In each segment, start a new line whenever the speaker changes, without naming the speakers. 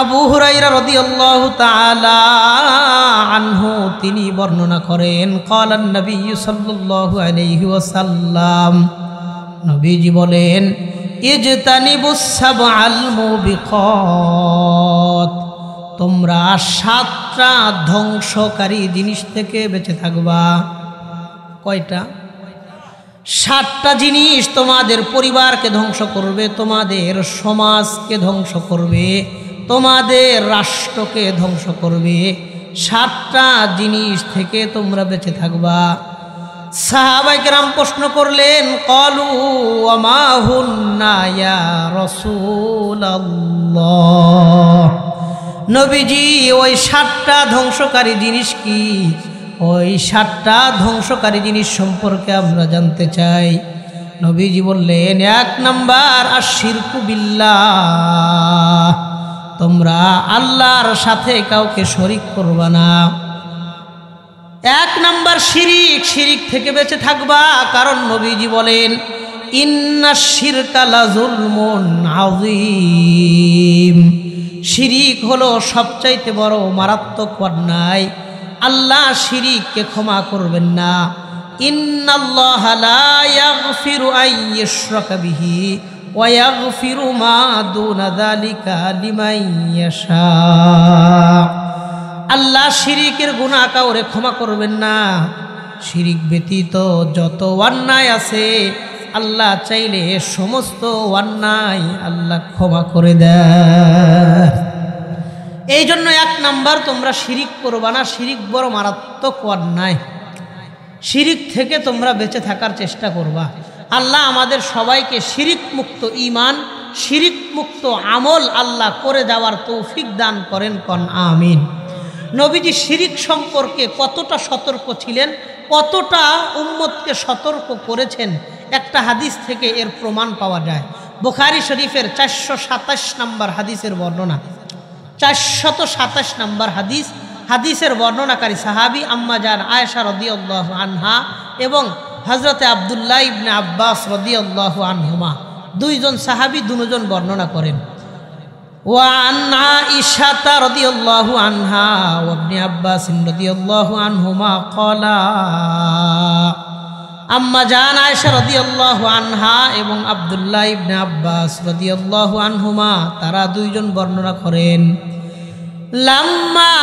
আবু হুরায়রা রাদিয়াল্লাহু তাআলা আনহু তিনি বর্ণনা করেন ক্বালান নবী সাল্লাল্লাহু আলাইহি ওয়াসাল্লাম, নবীজি বলেন ইজতানিবুস সাবআল মুবিকাত, তোমরা 7টা ধ্বংসকারী জিনিস থেকে বেঁচে থাকবা। কয়টা? 7টা জিনিস তোমাদের পরিবারকে ধ্বংস করবে, তোমাদের সমাজকে ধ্বংস করবে, তোমাদের রাষ্ট্রকে ধ্বংস করবে। 7টা জিনিস থেকে তোমরা বেঁচে থাকবা। সাহাবায়ে কেরাম প্রশ্ন করলেন, ক্বালু ওয়া মা হুন্না ইয়া রাসূলুল্লাহ, নবীজি ওই 7টা ধ্বংসকারী জিনিস কি? ওই 7টা ধ্বংসকারী জিনিস সম্পর্কে আমরা জানতে চাই। নবীজি বললেন, 1 নাম্বার আশ-শিরকু বিল্লাহ, তোমরা আল্লাহর সাথে কাউকে শরীক করবা না। 1 নাম্বার শিরিক, শিরিক থেকে বেঁচে থাকবা। কারণ নবীজি বলেন ইন্নাশ শিরকা লাযুলমুন আযীম, শিরিক হলো সবচাইতে বড় মারাত্মক অন্যায়। আল্লাহ শিরিককে ক্ষমা করবেন না। ইন্নাল্লাহা লা ইয়াগফিরু আন ইউশরাকা বিহি ওয়া ইয়াগফিরু মা দুনা যালিকা লিমান ইয়াশা, আল্লাহ শিরিকের গুনাহ কাউরে ক্ষমা করবেন না। শিরিক ব্যতীত যত অন্যায় আছে আল্লাহ চাইলে সমস্ত অন্যায় আল্লাহ ক্ষমা করে দেয়। এই জন্য 1 নাম্বার তোমরা শিরিক করবা না, শিরিক বড় মারাত্মক অন্যায়। শিরিক থেকে তোমরা বেঁচে থাকার চেষ্টা করবা। আল্লাহ আমাদের সবাইকে শিরিক মুক্ত ঈমান, শিরিক মুক্ত আমল আল্লাহ করে যাওয়ার তৌফিক দান করেন, কোন আমিন। নবীজি শিরিক সম্পর্কে কতটা সতর্ক ছিলেন, কতটা উম্মতকে সতর্ক করেছেন, একটা হাদিস থেকে এর প্রমাণ পাওয়া যায়। বুখারী শরীফের 427 নম্বর হাদিসের বর্ণনা, 427 নম্বর হাদিস। হাদিসের বর্ণনাকারী সাহাবী আম্মা জান আয়েশা রাদিয়াল্লাহু আনহা এবং হযরতে আব্দুল্লাহ ইবনে আব্বাস রাদিয়াল্লাহু আনহুমা, 2 জন সাহাবী দুজন বর্ণনা করেন। ওয়া আন আয়েশা রাদিয়াল্লাহু আনহা ওয়া ইবনে আব্বাস রাদিয়াল্লাহু আনহুমা ক্বালা, আম্মা জান আয়েশা রাদিয়াল্লাহু আনহা এবং আব্দুল্লাহ ইবনে আব্বাস রাদিয়াল্লাহু আনহুমা তারা 2 জন বর্ণনা করেন, লাম্মা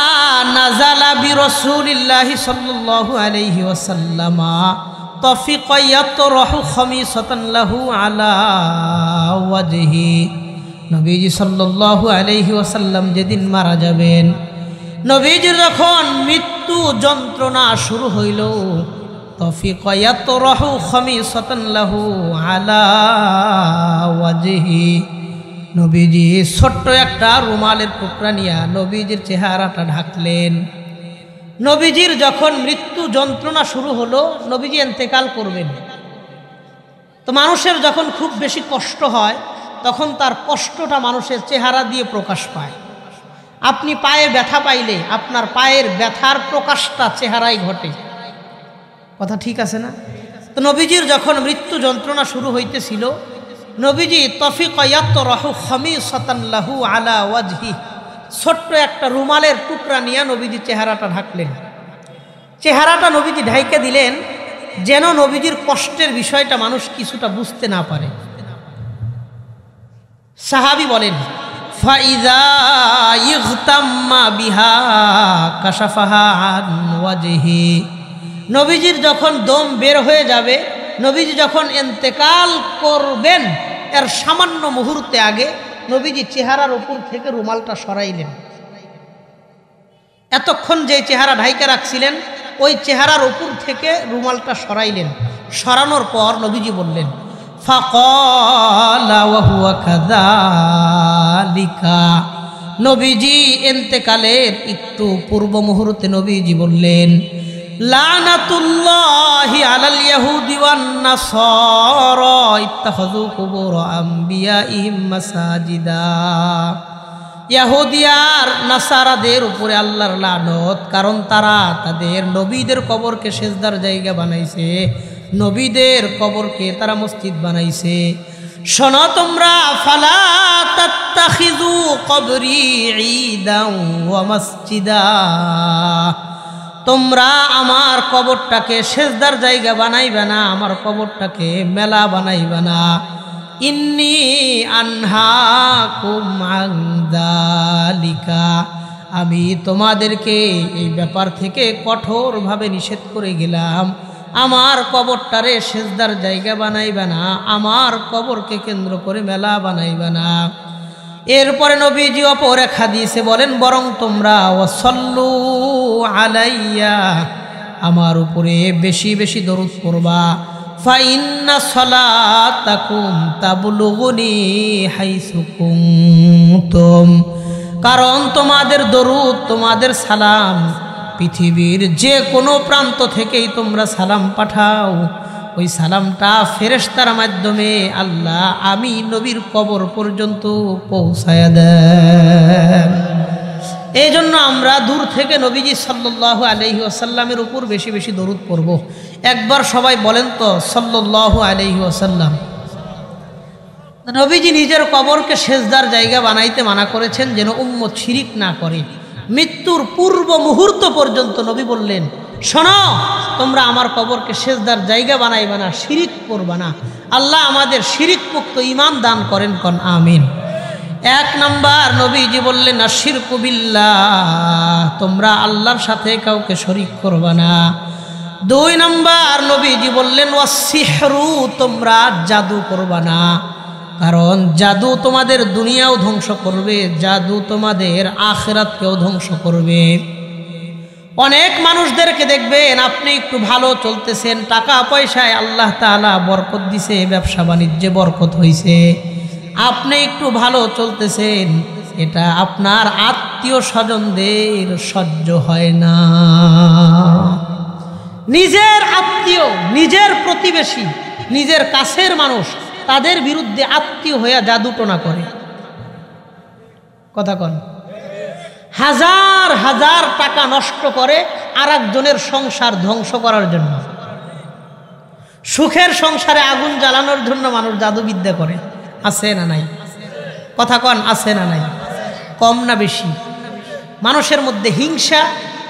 নাযালা বিরাসূলিল্লাহি সাল্লাল্লাহু আলাইহি ওয়াসাল্লাম তাফিকা ইয়াতরাহু খামিসাতান লাহু আলা ওয়াজহি, নবীজি সাল্লাল্লাহু আলাইহি ওয়াসাল্লাম যেদিন মারা যাবেন, নবীজির যখন মৃত্যু যন্ত্রণা শুরু হইল, তাফিকা ইয়াতরাহু খামিসাতান লাহু আলা ওয়াজহি, নবীজি ছোট্ট একটা রুমালের টুকরা নিয়ে নবীজির চেহারাটা ঢাকলেন। নবীজির যখন মৃত্যু যন্ত্রণা শুরু হলো, নবীজি ইন্তেকাল করবেন, তো মানুষের যখন খুব বেশি কষ্ট হয় তখন তার কষ্টটা মানুষের চেহারা দিয়ে প্রকাশ পায়। আপনি পায়ে ব্যথা পাইলে আপনার পায়ের ব্যথার প্রকাশটা চেহারায় ঘটে, কথা ঠিক আছে না? তো নবীজির যখন মৃত্যু যন্ত্রণা শুরু হইতেছিল, নবীজি তাফিকা ইয়াতরাহু খামিসাতান লাহু আলা ওয়াজহি, ছোট্ট একটা রুমালের টুকরা নিয়ে নবীজি চেহারাটা ঢাকলেন। চেহারাটা নবীজি ঢাইকে দিলেন যেন নবীজির কষ্টের বিষয়টা মানুষ কিছুটা বুঝতে না পারে। সাহাবী বলেন, ফাইযা ইগতাম্মা বিহা কাশাফাহা আন ওয়াজহি, নবীজির যখন দম বের হয়ে যাবে, নবীজি যখন ইন্তেকাল করবেন এর সামান্য মুহূর্তে আগে নবীজি চেহারার উপর থেকে রুমালটা সরাইলেন। এতক্ষণ যে চেহারা ঢাইকে রাখছিলেন ওই চেহারার উপর থেকে রুমালটা সরাইলেন। সরানোর পর নবীজি বললেন, ফাকালা ওয়া হুয়া কাযালিকা, নবীজি ইন্তেকালের একটু পূর্ব মুহূর্তে নবীজি বললেন, লানাতুল্লাহি আলাল ইয়াহুদি ওয়ান নাসারা ইত্তাখাযু কুবুর আমবিয়াইহিম মাসাজিদা, ইহুদি আর নাসারাদের উপরে আল্লাহর লানত, কারণ তারা তাদের নবীদের কবরকে সেজদার জায়গা বানাইছে, নবীদের কবরকে তারা মসজিদ বানাইছে। শোনো তোমরা, ফালা তাত্তাখিযু কবরি ঈদান ওয়া মাসজিদা, তোমরা আমার কবরটাকে সেজদার জায়গা বানাইবে না, আমার কবরটাকে মেলা বানাইবে না। ইন্নী আনহাকুম আন যালিকা, আমি তোমাদেরকে এই ব্যাপার থেকে কঠোরভাবে নিষেধ করে গেলাম। আমার কবরটারে সেজদার জায়গা বানাইবে না, আমার কবরকে কেন্দ্র করে মেলা বানাইবে না। এরপরে নবীজি অপর এক হাদিসে বলেন, বরং তোমরা ওয়াসাল্লু আলাইয়া, আমার উপরে বেশি বেশি দরুদ পড়বা। ফাইন্না সালাতাকুম তাবলুগুনি হাইসু কুনতুম, কারণ তোমাদের দরুদ, তোমাদের সালাম পৃথিবীর যে কোনো প্রান্ত থেকেই তোমরা সালাম পাঠাও, ওই সালামটা ফেরেশতার মাধ্যমে আল্লাহ আমি নবীর কবর পর্যন্ত পৌঁছায়া দেন। এই জন্য আমরা দূর থেকে নবীজি সাল্লাল্লাহু আলাইহি ওয়াসাল্লামের উপর বেশি বেশি দরুদ পড়ব। একবার সবাই বলেন তো সাল্লাল্লাহু আলাইহি ওয়াসাল্লাম। নবীজি নিজের কবরকে সেজদার জায়গা বানাইতে মানা করেছেন যেন উম্মত শিরিক না করে। মৃত্যুর পূর্ব মুহূর্ত পর্যন্ত নবী বললেন, শোনো তোমরা আমার কবরকে সেজদার জায়গা বানাইবে না, শিরিক করবে না। আল্লাহ আমাদের শিরিক মুক্ত ঈমান দান করেন, কোন আমিন। এক নাম্বার নবীজি বললেন আশিরকু বিল্লাহ, তোমরা আল্লাহর সাথে কাউকে শরীক করবে না। দুই নাম্বার নবীজি বললেন ওয়াসসিহরু, তোমরা জাদু করবে না, কারণ জাদু তোমাদের দুনিয়াও ধ্বংস করবে, জাদু তোমাদের আখিরাতকেও ধ্বংস করবে। অনেক মানুষদেরকে দেখবেন আপনি একটু ভালো চলতেছেন, টাকা পয়সায় আল্লাহ তাআলা বরকত দিছে, ব্যবসা বাণিজ্যে বরকত হইছে, আপনি একটু ভালো চলতেছেন, এটা আপনার আত্মীয় স্বজনদের সহ্য হয় না। নিজের আত্মীয়, নিজের প্রতিবেশী, নিজের কাছের মানুষ, তাদের বিরুদ্ধে আত্মীয় হইয়া জাদুটোনা করে। কথা কন, হাজার হাজার টাকা নষ্ট করে আর একজনের সংসার ধ্বংস করার জন্য। সুখের সংসারে আগুন জ্বালানোর জন্য মানুষ জাদুবিদ্যা করে, আছে না নাই? কথা কন, আছে না নাই? কম না বেশি? মানুষের মধ্যে হিংসা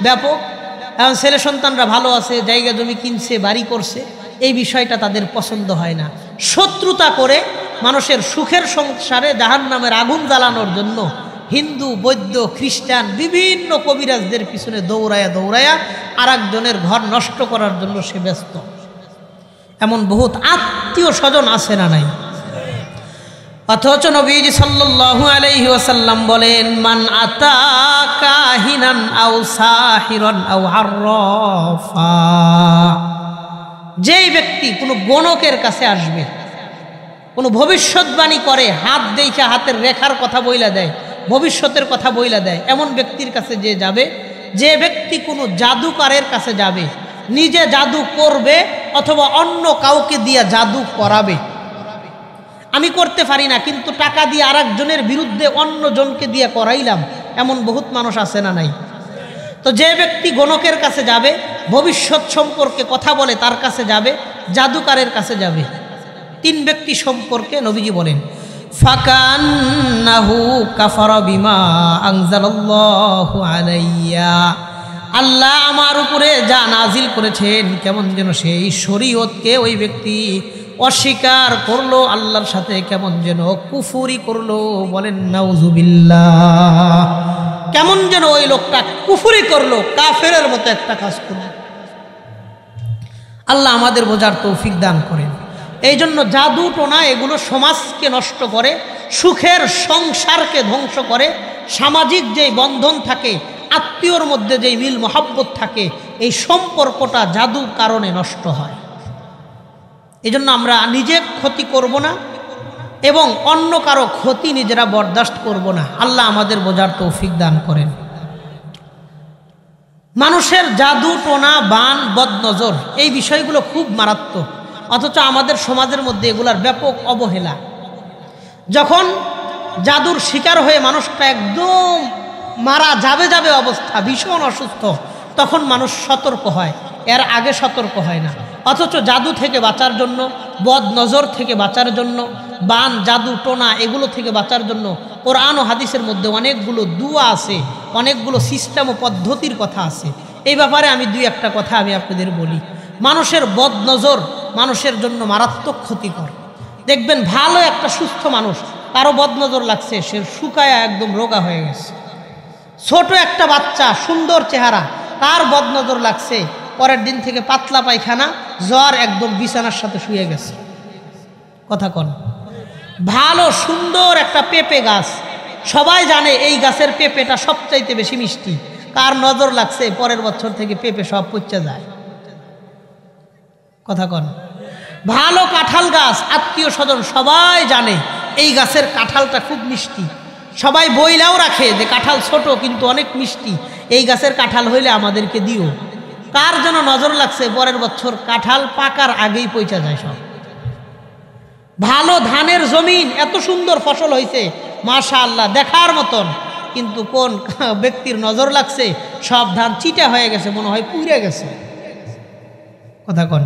ব্যাপক। এখন ছেলে সন্তানরা ভালো আছে, জায়গা জমি কিনছে, বাড়ি করছে, এই বিষয়টা তাদের পছন্দ হয় না। শত্রুতা করে মানুষের সুখের সংসারে জাহান্নামের আগুন জ্বালানোর জন্য হিন্দু, বৌদ্ধ, খ্রিস্টান বিভিন্ন কবিরাজদের পিছনে দৌড়ায়া দৌড়ায়া আর একজনের ঘর নষ্ট করার জন্য সে ব্যস্ত। এমন বহুত আত্মীয় স্বজন আছে না নাই? অথচ নবীজি সাল্লাল্লাহু আলাইহি ওয়াসাল্লাম বলেন, মান আতা কাহিনান আও সাহিরান আও আররাফা, যেই ব্যক্তি কোনো গণকের কাছে আসবে, কোনো ভবিষ্যৎবাণী করে, হাত দেখে হাতের রেখার কথা বইলা দেয়, ভবিষ্যতের কথা বইলা দেয়, এমন ব্যক্তির কাছে যে যাবে, যে ব্যক্তি কোনো জাদুকারের কাছে যাবে, নিজে জাদু করবে অথবা অন্য কাউকে দিয়া জাদু করাবে। আমি করতে পারি না কিন্তু টাকা দিয়ে আর একজনের বিরুদ্ধে অন্য জনকে দিয়ে করাইলাম, এমন বহুত মানুষ আছে না নাই? তো যে ব্যক্তি গণকের কাছে যাবে, ভবিষ্যৎ সম্পর্কে কথা বলে তার কাছে যাবে, জাদুকারের কাছে যাবে, তিন ব্যক্তি সম্পর্কে নবীজি বলেন ফাকান্নাহু কাফারা বিমা আনজালাল্লাহু আলাইয়া, আল্লাহ আমার উপরে যা নাজিল করেছেন কেমন যেন সেই শরীয়তকে ওই ব্যক্তি অস্বীকার করলো, আল্লাহর সাথে কেমন যেন কুফরি করলো। বলেন নাউজুবিল্লাহ। কেমন যেন ওই লোকটা কুফরি করলো, কাফেরের মতো একটা কাজ করলো। আল্লাহ আমাদের বোঝার তৌফিক দান করেন। এই জন্য জাদু টোনা এগুলো সমাজকে নষ্ট করে, সুখের সংসারকে ধ্বংস করে, সামাজিক যেই বন্ধন থাকে, আত্মীয়র মধ্যে যেই মিল মহাব্বত থাকে, এই সম্পর্কটা জাদুর কারণে নষ্ট হয়। এই জন্য আমরা নিজে ক্ষতি করব না এবং অন্য কারো ক্ষতি নিজেরা বরদাস্ত করব না। আল্লাহ আমাদের বোঝার তৌফিক দান করেন। মানুষের জাদু টোনা, বান, বদনজর এই বিষয়গুলো খুব মারাত্মক, অথচ আমাদের সমাজের মধ্যে এগুলার ব্যাপক অবহেলা। যখন জাদুর শিকার হয়ে মানুষটা একদম মারা যাবে যাবে অবস্থা, ভীষণ অসুস্থ, তখন মানুষ সতর্ক হয়, এর আগে সতর্ক হয় না। অথচ জাদু থেকে বাঁচার জন্য, বদ নজর থেকে বাঁচার জন্য, বান, জাদু, টোনা এগুলো থেকে বাঁচার জন্য কোরআন ও হাদিসের মধ্যে অনেকগুলো দুয়া আছে, অনেকগুলো সিস্টেম ও পদ্ধতির কথা আছে। এই ব্যাপারে আমি দুই একটা কথা আমি আপনাদের বলি। মানুষের বদনজর মানুষের জন্য মারাত্মক ক্ষতিকর। দেখবেন ভালো একটা সুস্থ মানুষ, কারো বদনজর লাগছে, সে শুকায়া একদম রোগা হয়ে গেছে। ছোট একটা বাচ্চা, সুন্দর চেহারা, তার বদনজর লাগছে, পরের দিন থেকে পাতলা পায়খানা, জ্বর, একদম বিছানার সাথে শুয়ে গেছে। কথা কন। ভালো সুন্দর একটা পেঁপে গাছ, সবাই জানে এই গাছের পেঁপেটা সবচাইতে বেশি মিষ্টি, কার নজর লাগছে, পরের বছর থেকে পেঁপে সব পচে যায়। কথা কন। ভালো কাঁঠাল গাছ, আত্মীয় স্বজন সবাই জানে এই গাছের কাঁঠালটা খুব মিষ্টি, সবাই বইলাও রাখে যে কাঁঠাল ছোট কিন্তু অনেক মিষ্টি, এই গাছের কাঁঠাল হইলে আমাদেরকে দিও। কার যেন নজর লাগছে, পরের বছর কাঁঠাল পাকার আগেই পচে যায় সব। ভালো ধানের জমিন, এত সুন্দর ফসল হয়েছে মাশাআল্লাহ দেখার মতন, কিন্তু কোন ব্যক্তির নজর লাগছে, সব ধান চিটা হয়ে গেছে, মনে হয় পুড়ে গেছে। কথা কন।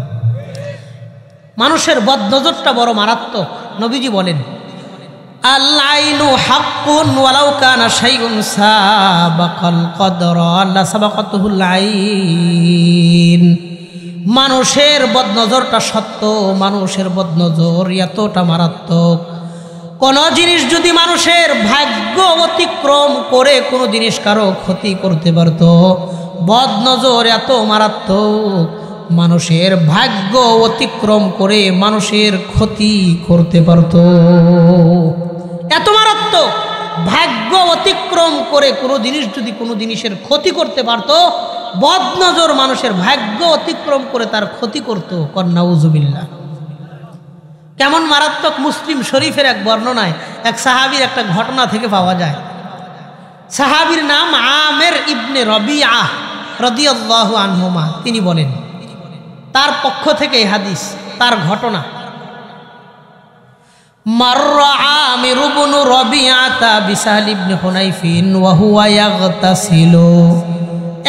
মানুষের বদনজরটা বড় মারাত্মক। নবীজি বলেন, আল-আইনু হাক্কুন ওয়ালাউ কানা শাইউন সাবাকাল কদরা লা সাবাকাতুহুল আইন। মানুষের বদনজরটা সত্য, মানুষের বদনজর এতটা মারাত্মক। কোন জিনিস যদি মানুষের ভাগ্য অতিক্রম করে কোনো জিনিস কারো ক্ষতি করতে পারত, বদনজর এত মারাত্মক, মানুষের ভাগ্য অতিক্রম করে মানুষের ক্ষতি করতে পারত। এত মারাত্মক। ভাগ্য অতিক্রম করে কোনো জিনিস যদি কোনো জিনিসের ক্ষতি করতে পারত, বদনজর মানুষের ভাগ্য অতিক্রম করে তার ক্ষতি করত। নাউজুবিল্লাহ। কেমন মারাত্মক! মুসলিম শরীফের এক বর্ণনায় এক সাহাবীর একটা ঘটনা থেকে পাওয়া যায়। সাহাবীর নাম আমের ইবনে রবিআহ রাদিয়াল্লাহু আনহুমা। তিনি বলেন, তার পক্ষ থেকে এই হাদিস, তার ঘটনা। মাররা আমির ইবনে রবিআতা বিসাহল ইবনে হুনাইফিন ওয়া হুয়া ইয়াগতাসিলু।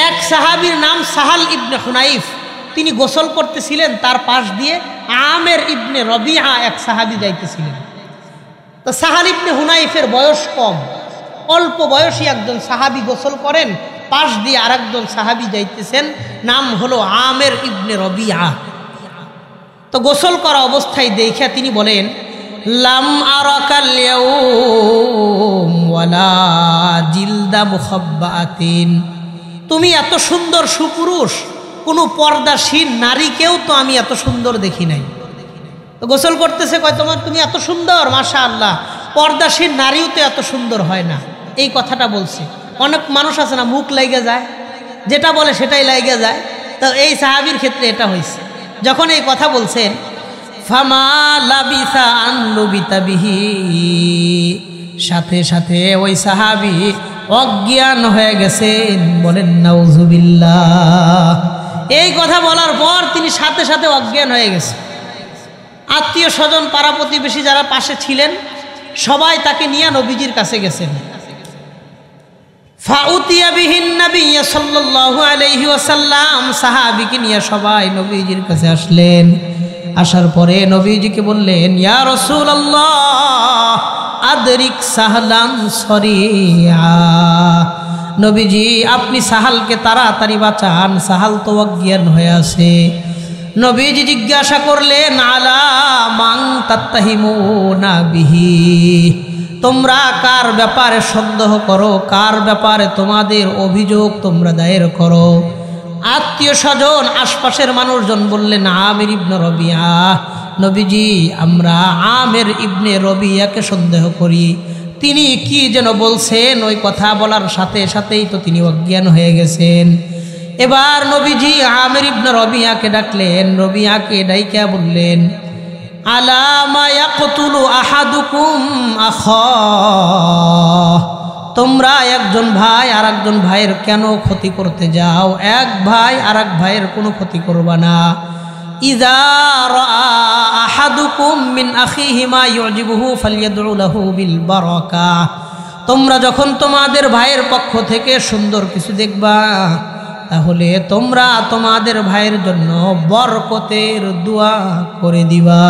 এক সাহাবীর নাম সাহাল ইবনে হুনাইফ, তিনি গোসল করতেছিলেন, তার পাশ দিয়ে আমের ইবনে রবিআ এক সাহাবী যাইতেছিলেন। তো সাহাল ইবনে হুনাইফের বয়স কম, অল্প বয়সী একজন সাহাবী গোসল করেন, পাশ দিয়ে আরেকজন সাহাবী যাইতেছেন, নাম হলো আমের ইবনে রবিআ। তো গোসল করা অবস্থায় দেখে তিনি বলেন, লাম আরাকাল ইয়াউম ওয়ালা জিলদা মুখাব্বাতিন। তুমি এত সুন্দর সুপুরুষ, কোনো পর্দাশীল নারীকেও তো আমি এত সুন্দর দেখি নাই। তো গোসল করতেছে, কয় তুমি এত সুন্দর, মাশাআল্লাহ, পর্দাশীল নারীও তো এত সুন্দর হয় না। এই কথাটা বলছে। অনেক মানুষ আছে না, মুখ লাইগা যায়, যেটা বলে সেটাই লাইগা যায়। তো এই সাহাবীর ক্ষেত্রে এটা হয়েছে। যখন এই কথা বলছেন, ফামা লাবিসা আন লুবিতা বিহি, সাথে সাথে ওই সাহাবী অজ্ঞান হয়ে গেছেন। বলেন নাউজুবিল্লাহ। এই কথা বলার পর তিনি সাথে সাথে অজ্ঞান হয়ে গেছে। আত্মীয় স্বজন, পাড়া প্রতিবেশী যারা পাশে ছিলেন সবাই তাকে নিয়ে নবীজির কাছে গেছেন। ফাউতিয়া বিহিন নবী সাল্লাল্লাহু আলাইহি ওয়াসাল্লাম, সাহাবীকে নিয়ে সবাই নবীজির কাছে আসলেন। আসার পরে নবীজিকে বললেন, ইয়া রাসূলুল্লাহ আদরিক সাহলান সরিয়া। নবীজি, আপনি সাহালকে তাড়াতাড়ি বাঁচান, সাহাল তো অজ্ঞান হয়ে আছে। নবীজি জিজ্ঞাসা করলেন, আলা মান তাত্তাহিমুনা বিহি, তোমরা কার ব্যাপারে সন্দেহ করো, কার ব্যাপারে তোমাদের অভিযোগ তোমরা দায়ের করো? আত্মীয় স্বজন, আশপাশের মানুষজন বললেন, আমির ইবনে রবিআ। নবীজি, আমরা আমের ইবনে রবিআকে সন্দেহ করি, তিনি কি যেন বলছেন, ওই কথা বলার সাথে সাথেই তো তিনি অজ্ঞান হয়ে গেছেন। এবার নবীজি আমের ইবনে রবিআকে ডাকলেন। রবিআকে ডাইকা বললেন, আলা মা ইয়াকতুলু আহাদুকুম আখা, তোমরা একজন ভাই আর একজন ভাইয়ের কেন ক্ষতি করতে যাও? এক ভাই আর এক ভাইয়ের কোনো ক্ষতি করবা না। ইযা রাআ আহাদুকুম মিন আখিহি মা ইউজিবুহু ফালইয়াদউ লাহু বিল বারাকা, তোমরা যখন তোমাদের ভাইয়ের পক্ষ থেকে সুন্দর কিছু দেখবা, তাহলে তোমরা তোমাদের ভাইয়ের জন্য বরকতের দোয়া করে দিবা।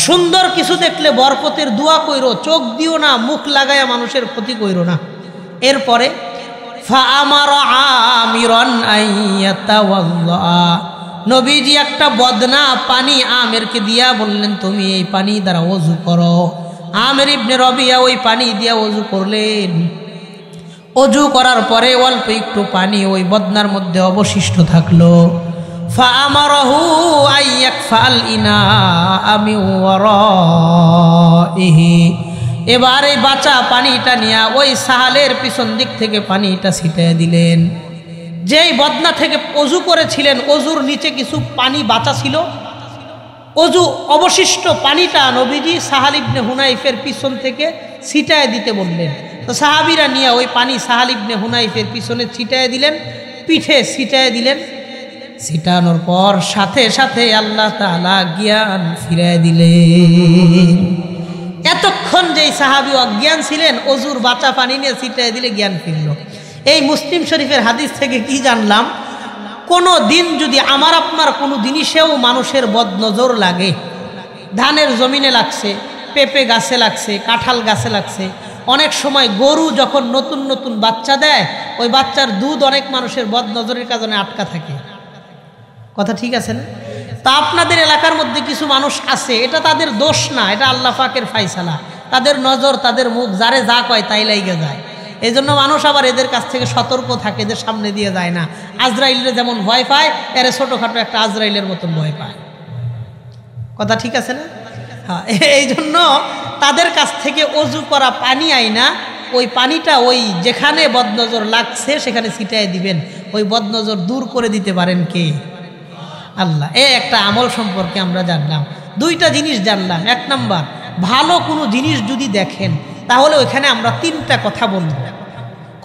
সুন্দর কিছু দেখলে বরকতের দোয়া কইরো, চোখ দিও না, মুখ লাগায়া মানুষের ক্ষতি কইরো না। এরপরে ফাআমারা আমিরান আইয়াতাওয়াল্লা, নবীজি একটা বদনা পানি আমেরকে দিয়া বললেন, তুমি এই পানি দ্বারা ওযু করো। আমের ইবনে রবিয়া ওই পানি দিয়া ওযু করলেন। ওযু করার পরে অল্প একটু পানি ওই বদনার মধ্যে অবশিষ্ট থাকলো। ফাআমারাহু আইয়াকফাল ইনাআ মিন ওয়ারাইহি, এবার এই বাঁচা পানিটা নিয়ে ওই সাহালের পিছন দিক থেকে পানিটা ছিটিয়ে দিলেন। যেই বদনা থেকে ওযু করেছিলেন, ওযুর নিচে কিছু পানি বাঁচা ছিল, ওযু অবশিষ্ট পানিটা নবীজি সাহাল ইবনে হুনাইফের পিছন থেকে ছিটায় দিতে বললেন। তো সাহাবীরা নিয়ে ওই পানি সাহাল ইবনে হুনাইফের পিছনে ছিটায় দিলেন, পিঠে ছিটায় দিলেন। ছিটানোর পর সাথে সাথে আল্লাহ তাআলা জ্ঞান ফিরায় দিলেন। এতক্ষণ যেই সাহাবী অজ্ঞান ছিলেন, ওযুর বাঁচা পানি নিয়ে ছিটায় দিলে জ্ঞান ফিরল। এই মুসলিম শরীফের হাদিস থেকে কি জানলাম? কোনো দিন যদি আমার আপনার কোনো জিনিসেও মানুষের বদনজর লাগে, ধানের জমিনে লাগছে, পেঁপে গাছে লাগছে, কাঁঠাল গাছে লাগছে, অনেক সময় গরু যখন নতুন নতুন বাচ্চা দেয়, ওই বাচ্চার দুধ অনেক মানুষের বদনজরের কারণে আটকা থাকে। কথা ঠিক আছে না? তা আপনাদের এলাকার মধ্যে কিছু মানুষ আছে, এটা তাদের দোষ না, এটা আল্লাহ পাকের ফায়সালা। তাদের নজর, তাদের মুখ যারে যা কয় তাই লাইগে যায়। এই জন্য মানুষ আবার এদের কাছ থেকে সতর্ক থাকে, এদের সামনে দিয়ে যায় না। আজরাইলের যেমন ভয় পায়, এর ছোটোখাটো একটা আজরাইলের মতন ভয় পায়। কথা ঠিক আছে না? হ্যাঁ, এই জন্য তাদের কাছ থেকে ওযু করা পানি আইনা ওই পানিটা ওই যেখানে বদনজর লাগছে সেখানে ছিটায় দিবেন। ওই বদনজর দূর করে দিতে পারেন কে? আল্লাহ। এই একটা আমল সম্পর্কে আমরা জানলাম। দুইটা জিনিস জানলাম। এক নাম্বার, ভালো কোনো জিনিস যদি দেখেন তাহলে ওইখানে আমরা তিনটা কথা বলব।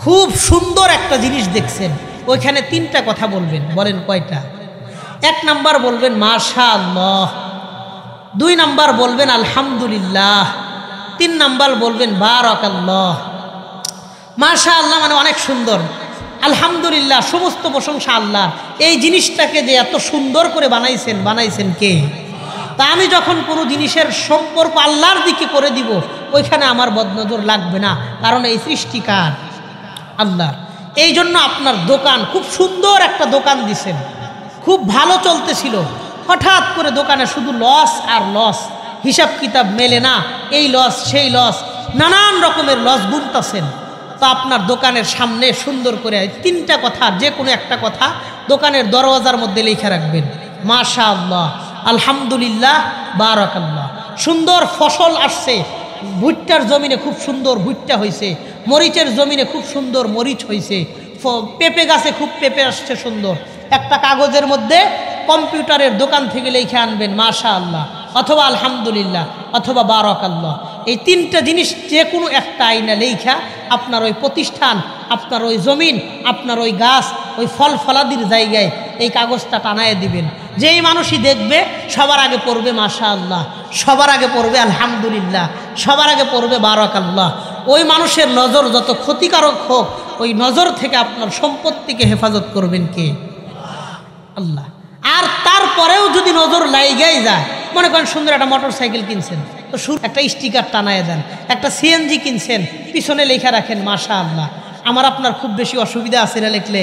খুব সুন্দর একটা জিনিস দেখছেন, ওইখানে তিনটা কথা বলবেন। বলেন কয়টা? এক নাম্বার বলবেন মাশাআল্লাহ, দুই নাম্বার বলবেন আলহামদুলিল্লাহ, তিন নাম্বার বলবেন বারাকাল্লাহ। মাশাআল্লাহ মানে অনেক সুন্দর, আলহামদুলিল্লাহ সমস্ত প্রশংসা আল্লাহর। এই জিনিসটাকে যে এত সুন্দর করে বানাইছেন কে? তা আমি যখন কোনো জিনিসের সম্পর্ক আল্লাহর দিকে করে দিব, ওইখানে আমার বদনজর লাগবে না, কারণ এই সৃষ্টিকার আল্লাহ। এই জন্য আপনার দোকান, খুব সুন্দর একটা দোকান দিছেন, খুব ভালো চলতেছিল, হঠাৎ করে দোকানে শুধু লস আর লস, হিসাব কিতাব মেলে না, এই লস সেই লস, নানান রকমের লস গুনতেছেন। তো আপনার দোকানের সামনে সুন্দর করে তিনটা কথা, যে কোনো একটা কথা দোকানের দরওয়াজার মধ্যে লিখে রাখবেন, মাশাআল্লাহ, আলহামদুলিল্লাহ, বারাকাল্লাহ। সুন্দর ফসল আসছে, ভুট্টার জমিনে খুব সুন্দর ভুট্টা হয়েছে, মরিচের জমিনে খুব সুন্দর মরিচ হয়েছে, পেঁপে গাছে খুব পেঁপে আসছে সুন্দর। একটা কাগজের মধ্যে কম্পিউটারের দোকান থেকে লিখে আনবেন মাশাআল্লাহ, অথবা আলহামদুলিল্লাহ, অথবা বারাকাল্লাহ। এই তিনটা জিনিস যে কোনো একটা আইনা লেখা আপনার ওই প্রতিষ্ঠান, আপনার ওই জমিন, আপনার ওই গাছ, ওই ফল ফলাদির জায়গায় এই কাগজটা টানায় দিবেন। যেই মানুষই দেখবে সবার আগে পড়বে মাশাআল্লাহ, সবার আগে পড়বে আলহামদুলিল্লাহ, সবার আগে পড়বে বারাকাল্লাহ। ওই মানুষের নজর যত ক্ষতিকারক হোক, ওই নজর থেকে আপনার সম্পত্তিকে হেফাজত করবেন কে? আল্লাহ। আর তারপরেও যদি নজর লাইগাই যায়, মনে করেন সুন্দর একটা মোটর সাইকেল কিনছেন, তো একটা স্টিকার টানায় দেন, একটা সিএনজি কিনছেন, পিছনে লেখা রাখেন মাশাআল্লাহ। আমার আপনার খুব বেশি অসুবিধা আছে না লিখলে,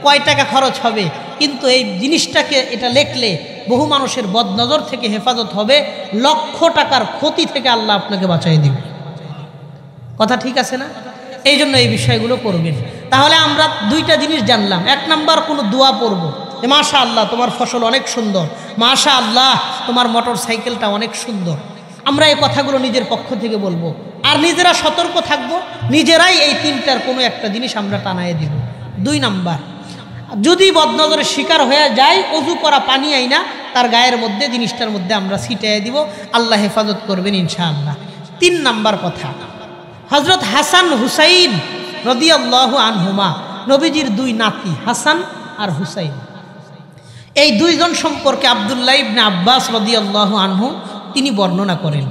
কয় টাকা খরচ হবে, কিন্তু এই জিনিসটাকে এটা লিখলে বহু মানুষের বদনজর থেকে হেফাজত হবে, লক্ষ টাকার ক্ষতি থেকে আল্লাহ আপনাকে বাঁচাই দিবে। কথা ঠিক আছে না? এই জন্য এই বিষয়গুলো করবেন। তাহলে আমরা দুইটা জিনিস জানলাম। এক নাম্বার, কোনো দোয়া পড়ব, মাশাআল্লাহ তোমার ফসল অনেক সুন্দর, মাশাআল্লাহ তোমার মোটর সাইকেলটা অনেক সুন্দর। আমরা এই কথাগুলো নিজের পক্ষ থেকে বলবো, আর নিজেরা সতর্ক থাকব, নিজেরাই এই তিনটার কোনো একটা জিনিস আমরা টানায় দিব। দুই নাম্বার, যদি বদনজরের শিকার হয়ে যায়, ওযু করা পানি আইনা তার গায়ের মধ্যে, জিনিসটার মধ্যে আমরা ছিটিয়ে দিব, আল্লাহ হেফাজত করবেন ইনশাআল্লাহ। তিন নাম্বার কথা, হযরত হাসান হুসাইন রাদিয়াল্লাহু আনহুমা, নবীজির দুই নাতি হাসান আর হুসাইন, এই দুইজন সম্পর্কে আব্দুল্লাহ ইবনে আব্বাস রাদিয়াল্লাহু আনহু তিনি বর্ণনা করেন,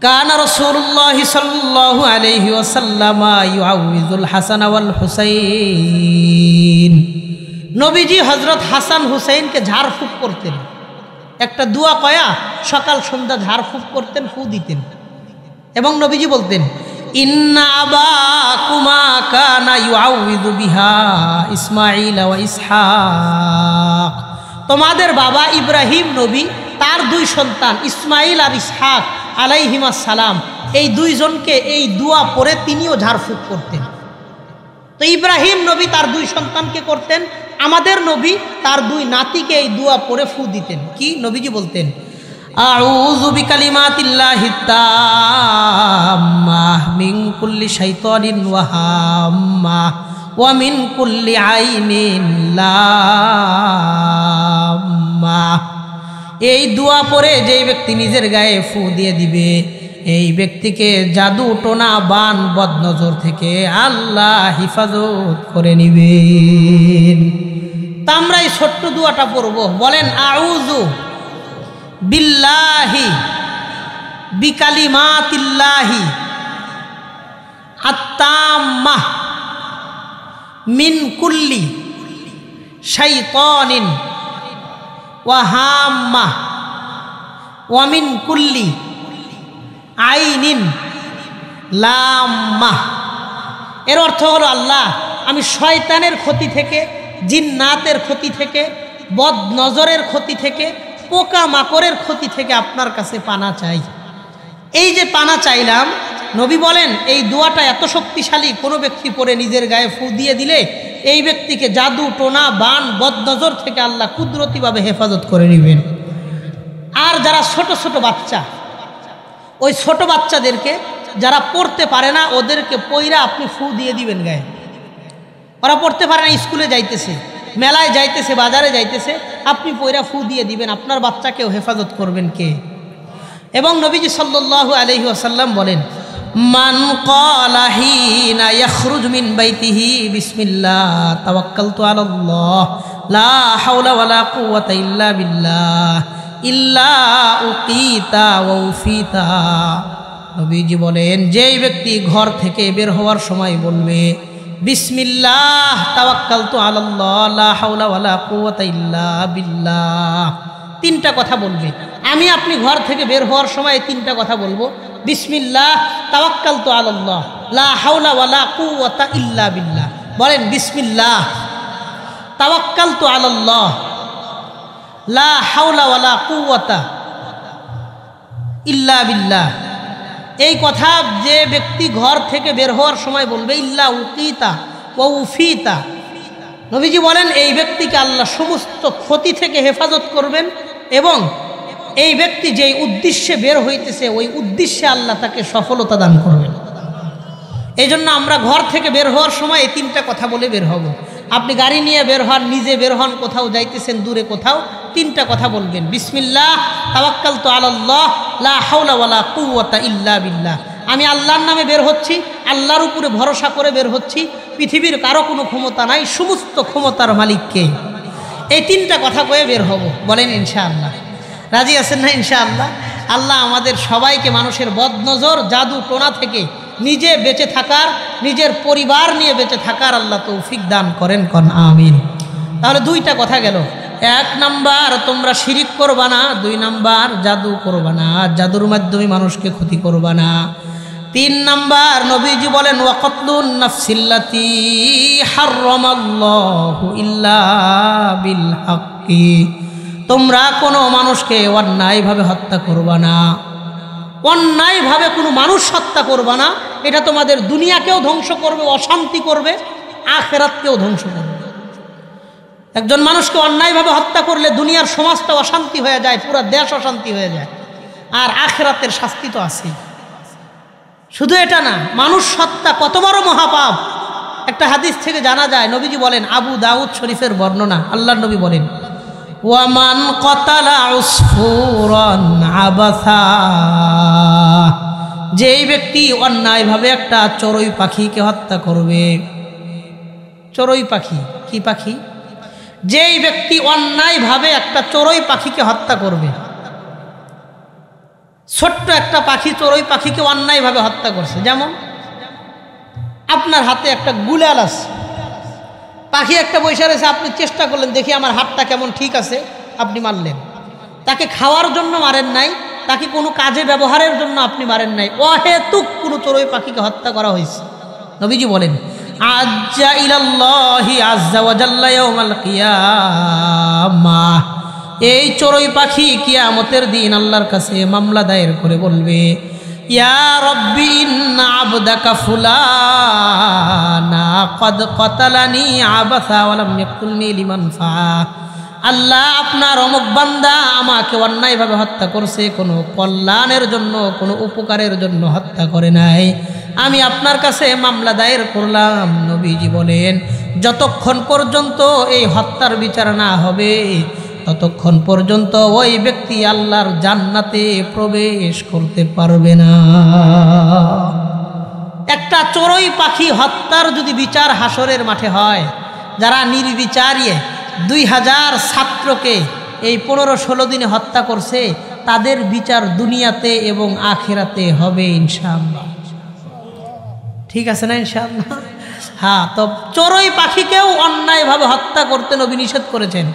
কানা রাসূলুল্লাহ সাল্লাল্লাহু আলাইহি ওয়াসাল্লাম ইউআউযুল হাসান ওয়াল হুসাইন, নবীজি হযরত হাসান হুসাইনকে ঝাড়ফুঁক করতেন। একটা দোয়া কয়া সকাল সন্ধ্যা ঝাড়ফুঁক করতেন, ফু দিতেন। এবং নবীজি বলতেন, ইন্না আবাকুমা কানা ইউআউযু বিহা ইসমাঈল ওয়া ইসহাক। তোমাদের বাবা ইব্রাহিম নবী, তার দুই সন্তান ইসমাঈল আর ইসহাক আলাইহিমাস সালাম, এই দুইজনকে এই দোয়া পড়ে তিনিও ঝাড়ফুঁক করতেন। তো ইব্রাহিম নবী তার দুই সন্তানকে করতেন, আমাদের নবী তার দুই নাতিকে এই দোয়া পড়ে ফু দিতেন। কি নবীজি বলতেন, আউযু বিকালিমাতিল্লাহিত তাম্মাহ মিন কুল্লি শাইতানিন ওয়া হাম্মাহ ওয়া মিন কুল্লি আইনিন লাম্মাহ। এই দোয়া পড়ে যেই ব্যক্তি নিজের গায়ে ফু দিয়ে দিবে, এই ব্যক্তিকে জাদু টোনা বান বদনজর থেকে আল্লাহ হিফাজত করে নিবেন। তা আমরা এই ছোট্ট দোয়াটা পড়ব। বলেন, আউযু বিল্লাহি বিকালিমাতিল্লাহি আত-তাম্মাহ মিন কুল্লি শাইতানিন ওয়া হাম্মাহ ওয়া মিন কুল্লি আইনিন লাম্মাহ। এর অর্থ হলো, আল্লাহ আমি শয়তানের ক্ষতি থেকে, জিন্নাতের ক্ষতি থেকে, বদ নজরের ক্ষতি থেকে, পোকা মাকড়ের ক্ষতি থেকে আপনার কাছে পানা চাই। এই যে পানা চাইলাম, নবী বলেন এই দোয়াটা এত শক্তিশালী, কোনো ব্যক্তি পরে নিজের গায়ে ফু দিয়ে দিলে এই ব্যক্তিকে জাদু টোনা বান বদ নজর থেকে আল্লাহ কুদরতিভাবে হেফাজত করে নেবেন। আর যারা ছোট ছোট বাচ্চা, ওই ছোট বাচ্চাদেরকে যারা পড়তে পারে না, ওদেরকে পইরা আপনি ফু দিয়ে দিবেন গায়ে। ওরা পড়তে পারে না, স্কুলে যাইতেছে, মেলায় যাইতেছে, বাজারে যাইতেছে, আপনি পইরা ফু দিয়ে দিবেন। আপনার বাচ্চাকেও হেফাজত করবেন কে? এবং নবীজি সাল্লাল্লাহু আলাইহি ওয়াসাল্লাম বলেন, মান ক্বালা হিনা ইয়াখরুজু মিন বাইতিহি বিসমিল্লাহ তাওয়াক্কালতু আলাল্লাহ লা হাওলা ওয়ালা কুওয়াতা ইল্লা বিল্লাহ ইল্লা উকিতা ওয়া উফিতা। নবীজি বলেন, যেই ব্যক্তি ঘর থেকে বের হওয়ার সময় বলবে বিসমিল্লাহ তাওয়াক্কালতু আলাল্লাহ লা হাওলা ওয়ালা কুওয়াতা ইল্লা বিল্লাহ, তিনটা কথা বলবে। আমি আপনি ঘর থেকে বের হওয়ার সময় তিনটা কথা বলবো, বিসমিল্লাহ তাওয়াক্কালতু আলাল্লাহ লা হাওলা ওয়ালা কুওয়াতা ইল্লা বিল্লাহ। বলেন, বিসমিল্লাহ তাওয়াক্কালতু আলাল্লাহ লা হাওলা ওয়ালা কুওয়াতা ইল্লা বিল্লাহ। এই কথা যে ব্যক্তি ঘর থেকে বের হওয়ার সময় বলবে, ইল্লা উকিতা ওয়া উফিতা, নবীজি বলেন এই ব্যক্তিকে আল্লাহ সমস্ত ক্ষতি থেকে হেফাজত করবেন এবং এই ব্যক্তি যেই উদ্দেশ্যে বের হইতেছে ওই উদ্দেশ্যে আল্লাহ তাকে সফলতা দান করবেন। এই জন্য আমরা ঘর থেকে বের হওয়ার সময় এই তিনটা কথা বলে বের হব। আপনি গাড়ি নিয়ে বের হন, নিজে বের হন, কোথাও যাইতেছেন দূরে কোথাও, তিনটা কথা বলবেন, বিসমিল্লাহ তাওয়াক্কালতু আলাল্লাহ লা হাওলা ওয়ালা কুওয়াতা ইল্লা বিল্লাহ। আমি আল্লাহর নামে বের হচ্ছি, আল্লাহর উপরে ভরসা করে বের হচ্ছি, পৃথিবীর কারো কোনো ক্ষমতা নাই, সমস্ত ক্ষমতার মালিককে। এই তিনটা কথা কয়ে বের হব। বলেন ইনশাআল্লাহ, রাজি আছেন না? ইনশাআল্লাহ আল্লাহ আমাদের সবাইকে মানুষের বদনজর জাদু টোনা থেকে নিজে বেঁচে থাকার, নিজের পরিবার নিয়ে বেঁচে থাকার আল্লাহ তৌফিক দান করেন, কোন আমিন। তাহলে দুইটা কথা গেল, এক নাম্বার তোমরা শিরিক করবা না, দুই নাম্বার জাদু করবা না, জাদুর মাধ্যমে মানুষকে ক্ষতি করবা না। তিন নাম্বার নবীজি বলেন, ওয়াকাতলুন নাফসিল্লাতি হারামাল্লাহু ইল্লা বিল হাক্কি, তোমরা কোনো মানুষকে অন্যায়ভাবে হত্যা করবা না। অন্যায়ভাবে কোনো মানুষ হত্যা করবা না, এটা তোমাদের দুনিয়াকেও ধ্বংস করবে, অশান্তি করবে, আখিরাতকেও ধ্বংস করবে। একজন মানুষকে অন্যায়ভাবে হত্যা করলে দুনিয়ার সমাজটা অশান্তি হয়ে যায়, পুরো দেশ অশান্তি হয়ে যায়, আর আখিরাতের শাস্তি তো আছে। শুধু এটা না, মানুষ হত্যা কত বড় মহাপাপ একটা হাদিস থেকে জানা যায়। নবীজি বলেন, আবু দাউদ শরীফের বর্ণনা, আল্লাহর নবী বলেন, ওয়ামান কতালা উসফুরান আবাসা, যেই ব্যক্তি অন্যায়ভাবে একটা চড়ুই পাখিকে হত্যা করবে। চড়ুই পাখি কি পাখি? যেই ব্যক্তি অন্যায়ভাবে একটা চড়ুই পাখিকে হত্যা করবে, ছোট্ট একটা পাখি চড়ুই পাখিকে অন্যায়ভাবে হত্যা করছে। যেমন আপনার হাতে একটা গুলাল আছে, পাখি একটা বৈশা রয়েছে, আপনি চেষ্টা করলেন দেখি আমার হাতটা কেমন ঠিক আছে, আপনি মারলেন, তাকে খাওয়ার জন্য মারেন নাই, তাকে কোনো কাজে ব্যবহারের জন্য আপনি মারেন নাই, অহেতুক কোনো চড়ুই পাখিকে হত্যা করা হয়েছে। নবীজি বলেন আজ্জা ইলাল্লাহি আজ্জা ওয়া জাল্লা ইয়াউমাল কিয়ামাহ, এই চড়ুই পাখি কিয়ামতের দিন আল্লাহর কাছে মামলা দায়ের করে বলবে, ইয়া রব্বি ইন্না আবদাকা ফুলানা ক্বাদ ক্বাতালানি আবাসা ওয়া লাম ইয়াকতুলনি লিমান ফা, আল্লাহ আপনার অমুক বান্দা আমাকে অন্যায়ভাবে হত্যা করছে, কোনো কল্যাণের জন্য কোনো উপকারের জন্য হত্যা করে নাই, আমি আপনার কাছে মামলা দায়ের করলাম। নবীজি বলেন যতক্ষণ পর্যন্ত এই হত্যার বিচার না হবে ততক্ষণ পর্যন্ত ওই ব্যক্তি আল্লাহর জান্নাতে প্রবেশ করতে পারবে না। একটা চড়ুই পাখি হত্যার যদি বিচার হাসরের মাঠে হয়, যারা নির্বিচারে 2000 ছাত্রকে এই 15-16 দিনে হত্যা করছে, তাদের বিচার দুনিয়াতে এবং আখিরাতে হবে ইনশাআল্লাহ। ঠিক আছে না ইনশাআল্লাহ? হ্যাঁ, তো চড়ুই পাখিকেও অন্যায়ভাবে হত্যা করতে নবী নিষেধ করেছেন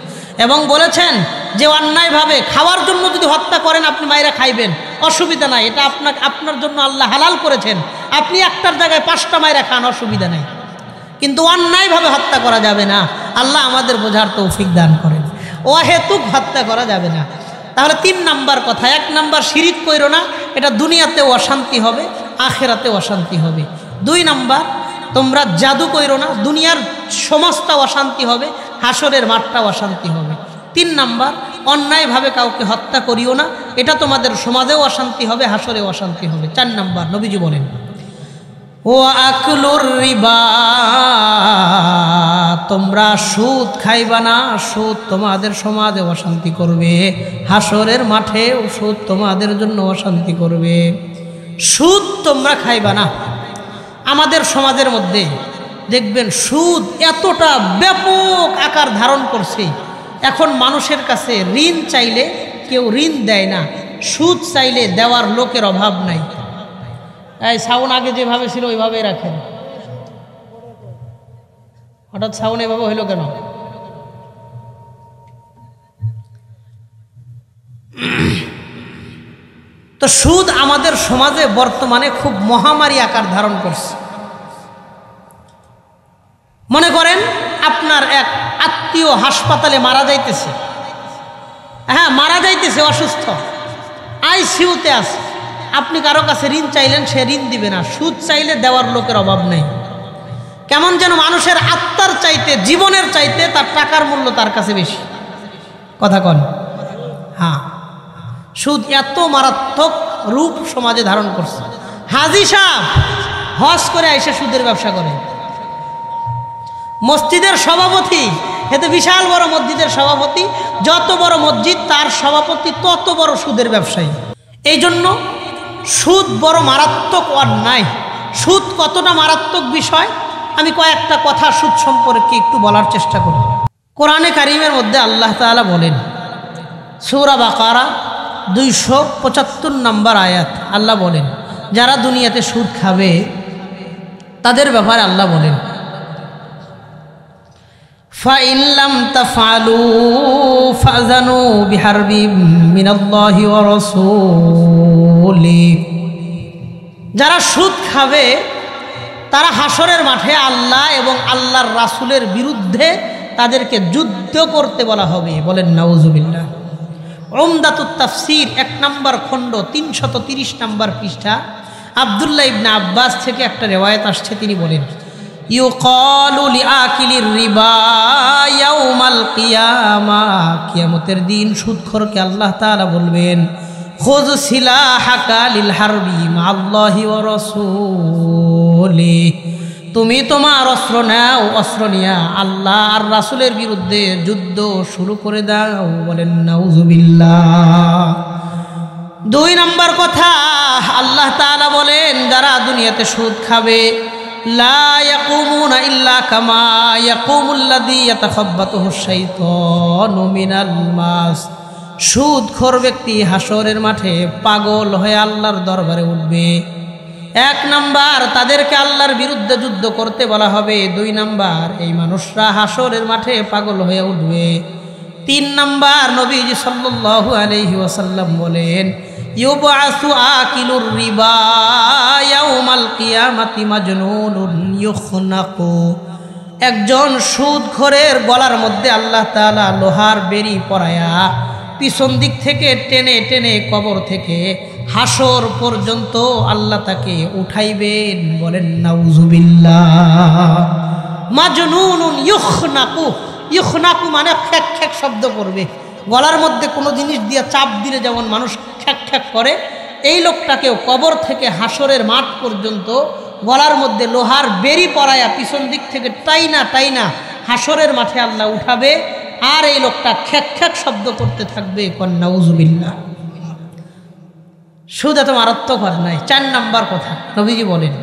এবং বলেছেন যে অন্যায়ভাবে খাওয়ার জন্য যদি হত্যা করেন আপনি মাইরা খাইবেন, অসুবিধা নাই, এটা আপনার জন্য আল্লাহ হালাল করেছেন, আপনি একটার জায়গায় 5টা মাইরা খান, অসুবিধা নেই, কিন্তু অন্যায়ভাবে হত্যা করা যাবে না। আল্লাহ আমাদের বোঝার তৌফিক দান করেন। অহেতুক হত্যা করা যাবে না। তাহলে 3 নাম্বার কথা, 1 নাম্বার শিরিক কইরো না, এটা দুনিয়াতেও অশান্তি হবে, আখিরাতেও অশান্তি হবে। 2 নাম্বার তোমরা জাদু কইরো না, দুনিয়ার সমাজটা অশান্তি হবে, হাসরের মাঠটা অশান্তি হবে। 3 নাম্বার অন্যায়ভাবে কাউকে হত্যা করিও না, এটা তোমাদের সমাজেও অশান্তি হবে, হাসরেও অশান্তি হবে। 4 নাম্বার নবীজি বলেন ও আকলুর রিবা, তোমরা সুদ খাইবা না, সুদ তোমাদের সমাজে অশান্তি করবে, হাসরের মাঠেও সুদ তোমাদের জন্য অশান্তি করবে। সুদ তোমরা খাইবা না। আমাদের সমাজের মধ্যে দেখবেন সুদ এতটা ব্যাপক আকার ধারণ করছে, এখন মানুষের কাছে ঋণ চাইলে কেউ ঋণ দেয় না, সুদ চাইলে দেওয়ার লোকের অভাব নাই। এই সাউন আগে যেভাবে ছিল ওইভাবেই রাখেন, হঠাৎ সাউন এভাবে হইল কেন? তো সুদ আমাদের সমাজে বর্তমানে খুব মহামারী আকার ধারণ করছে। মনে করেন আপনার এক আত্মীয় হাসপাতালে মারা যাইতেছে, হ্যাঁ মারা যাইতেছে, অসুস্থ, আইসিইউতে আছে, আপনি কারো কাছে ঋণ চাইলেন, সে ঋণ দিবে না, সুদ চাইলে দেওয়ার লোকের অভাব নেই। কেমন যেন মানুষের আত্মার চাইতে, জীবনের চাইতে তার টাকার মূল্য তার কাছে বেশি। কথা কন? হ্যাঁ, সুদ এত মারাত্মক রূপ সমাজে ধারণ করছে। হাজী সাহেব হজ করে এসে সুদের ব্যবসা করে, মসজিদের সভাপতি, এতে বিশাল বড় মসজিদের সভাপতি, যত বড় মসজিদ তার সভাপতি তত বড় সুদের ব্যবসায়ী। এই জন্য সুদ বড় মারাত্মক অন্যায়। সুদ কতটা মারাত্মক বিষয় আমি কয়েকটা কথা সুদ সম্পর্কে একটু বলার চেষ্টা করি। কোরআনে কারিমের মধ্যে আল্লাহ তাআলা বলেন, সূরা বাকারা 275 নম্বর আয়াত, আল্লাহ বলেন যারা দুনিয়াতে সুদ খাবে তাদের ব্যাপারে আল্লাহ বলেন, فَإِن لَّمْ تَفْعَلُوا فَأْذَنُوا بِحَرْبٍ مِّنَ اللَّهِ وَرَسُولِهِ। যারা সুদ খাবে তারা হাসরের মাঠে আল্লাহ এবং আল্লাহর রাসূলের বিরুদ্ধে তাদেরকে যুদ্ধ করতে বলা হবে। বলেন নাউজুবিল্লাহ। উমদাতুত তাফসীর 1 নম্বর খণ্ড 330 নম্বর পৃষ্ঠা, আব্দুল্লাহ ইবনে আব্বাস থেকে একটা রিওয়ায়াত আসছে, তিনি বলেন, ইউকালু লিআকিলির রিবা ইয়াউমাল কিয়ামা, কিয়ামতের দিন সুদখোরকে আল্লাহ তাআলা বলবেন, খুয সিলাহাকা লিল হারবি মাআল্লাহি ওয়া রাসূলিহি, তুমি তোমার অস্ত্র নাও, অস্ত্র নিয়া আল্লাহ আর রাসূলের বিরুদ্ধে যুদ্ধ শুরু করে দাও। বলেন নাউজুবিল্লাহ। 2 নম্বর কথা, আল্লাহ তাআলা বলেন যারা দুনিয়াতে সুদ খাবে, লা ইয়াকুমুনা ইল্লা কামা ইয়াকুমুল্লাযী ইয়াতাখাব্বাতুহুশ শাইতানু মিনাল মাস। সুদখোর ব্যক্তি হাসরের মাঠে পাগল হয়ে আল্লাহর দরবারে উঠবে। 1 নাম্বার তাদেরকে আল্লাহর বিরুদ্ধে যুদ্ধ করতে বলা হবে। 2 নাম্বার এই মানুষরা হাসরের মাঠে পাগল হয়ে উঠবে। 3 নাম্বার নবীজি সাল্লাল্লাহু আলাইহি ওয়াসাল্লাম বলেন, ইউবআসু আকিলুর রিবা ইয়াউমাল কিয়ামাতি মাজনুনুন ইউখনাকু। একজন সুদখোরের গলার মধ্যে আল্লাহ তাআলা লোহার বেড়ি পরায়া পিছন দিক থেকে টেনে টেনে কবর থেকে হাসর পর্যন্ত আল্লাহ তাকে উঠাইবেন। বলেন নাউজুবিল্লাহ। মাজনুনুন ইউখনাকু, ইউখনাকু মানে খ্যাক খ্যাক শব্দ করবে। গলার মধ্যে কোনো জিনিস দিয়ে চাপ দিলে যেমন মানুষ খ্যাক খ্যাক করে, এই লোকটাকেও কবর থেকে হাসরের মাঠ পর্যন্ত গলার মধ্যে লোহার বেড়ি পরায়া পিছন দিক থেকে টাইনা টাইনা হাসরের মাঠে আল্লাহ উঠাবে, আর এই লোকটা খ্যাক খ্যাক শব্দ করতে থাকবে। নাউজুবিল্লাহ। সুদ এত মারাত্মক নাই। 4 নাম্বার কথা নবীজি বলেন,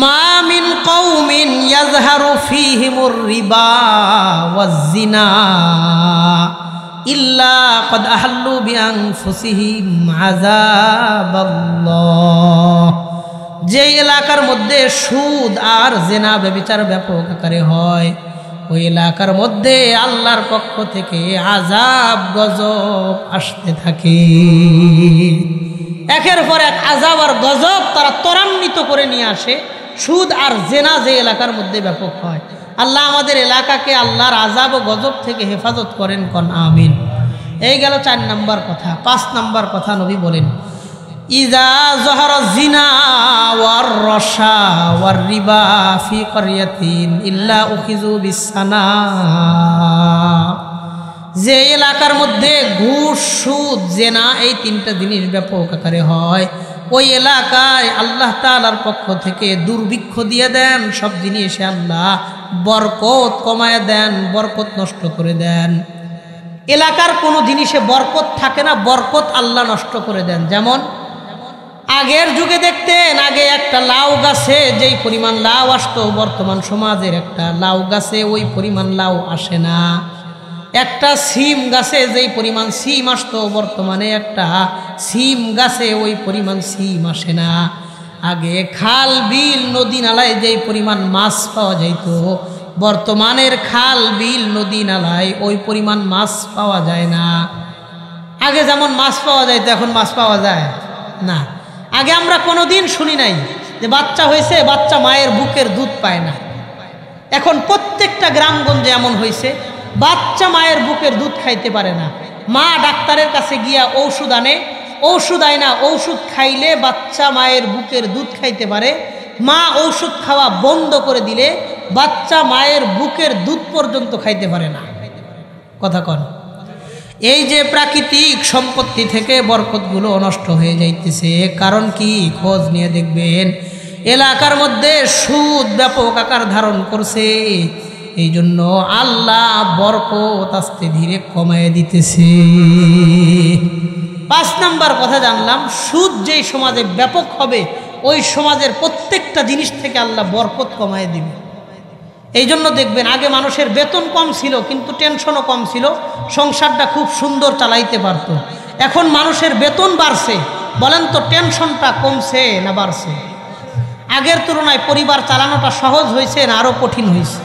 মা মিন কওমিন ইয়াজহারু ফীহিমুর রিবা ওয়াজ জিনা ইল্লা ক্বাদ আহাল্লু বিআনফুসিহিম আযাবাল্লাহ। যে এলাকার মধ্যে সুদ আর জিনা ব্যভিচার ব্যাপক আকারে হয়, ওই এলাকার মধ্যে আল্লাহর পক্ষ থেকে আযাব গজব আসতে থাকে। একের পর এক আযাব আর গজব তারা ত্বরান্বিত করে নিয়ে আসে। সুদ আর জেনা যে এলাকার মধ্যে ব্যাপক হয়, আল্লাহ আমাদের এলাকাকে আল্লাহর আযাব ও গজব থেকে হেফাজত করেন। কোন আমিন। এই গেল 4 নাম্বার কথা। 5 নাম্বার কথা নবী বলেন, ইযা যাহারা জিনা ওয়ার রশা ওয়ার রিবা ফি ক্বরিয়াতিন ইল্লা উখিযু বিসসানা। যে এলাকার মধ্যে ঘুষ, সুদ, জেনা এই 3টা জিনিস ব্যাপক আকারে হয়, ওই এলাকায় আল্লাহ তাআলার পক্ষ থেকে দুর্ভিক্ষ দিয়ে দেন। সব জিনিসে আল্লাহ বরকত কমায় দেন, বরকত নষ্ট করে দেন। এলাকার কোনো জিনিসে বরকত থাকে না, বরকত আল্লাহ নষ্ট করে দেন। যেমন আগের যুগে দেখতেন, আগে একটা লাউ গাছে যেই পরিমাণ লাউ আসতো, বর্তমান সমাজের একটা লাউ গাছে ওই পরিমাণ লাউ আসে না। একটা সিম গাছে যেই পরিমাণ সিম আসতো, বর্তমানে একটা সিম গাছে ওই পরিমাণ সিম আসে না। আগে খাল, বিল, নদী নালায় যেই পরিমাণ মাছ পাওয়া যাইত, বর্তমানের খাল, বিল, নদী নালায় ওই পরিমাণ মাছ পাওয়া যায় না। আগে যেমন মাছ পাওয়া যাইতো, এখন মাছ পাওয়া যায় না। আগে আমরা কোনোদিন শুনি নাই যে বাচ্চা হয়েছে, বাচ্চা মায়ের বুকের দুধ পায় না। এখন প্রত্যেকটা গ্রামগঞ্জে এমন হয়েছে, বাচ্চা মায়ের বুকের দুধ খাইতে পারে না। মা ডাক্তারের কাছে গিয়া ঔষধ আনে, ঔষধ আয় না, ঔষধ খাইলে বাচ্চা মায়ের বুকের দুধ খাইতে পারে। মা ঔষধ খাওয়া বন্ধ করে দিলে বাচ্চা মায়ের বুকের দুধ পর্যন্ত খাইতে পারে না। কথা কন। এই যে প্রাকৃতিক সম্পত্তি থেকে বরকতগুলো নষ্ট হয়ে যাইতেছে, কারণ কি? খোঁজ নিয়ে দেখবেন এলাকার মধ্যে সুদ ব্যাপক আকার ধারণ করছে। এই জন্য আল্লাহ বরকত আস্তে ধীরে কমায় দিতেছে। 5 নাম্বার কথা জানলাম, সুদ যেই সমাজে ব্যাপক হবে, ওই সমাজের প্রত্যেকটা জিনিস থেকে আল্লাহ বরকত কমায় দিবে। এই জন্য দেখবেন আগে মানুষের বেতন কম ছিল, কিন্তু টেনশনও কম ছিল, সংসারটা খুব সুন্দর চালাইতে পারত। এখন মানুষের বেতন বাড়ছে, বলেন তো টেনশনটা কমছে না বাড়ছে? আগের তুলনায় পরিবার চালানোটা সহজ হয়েছে না আরও কঠিন হয়েছে?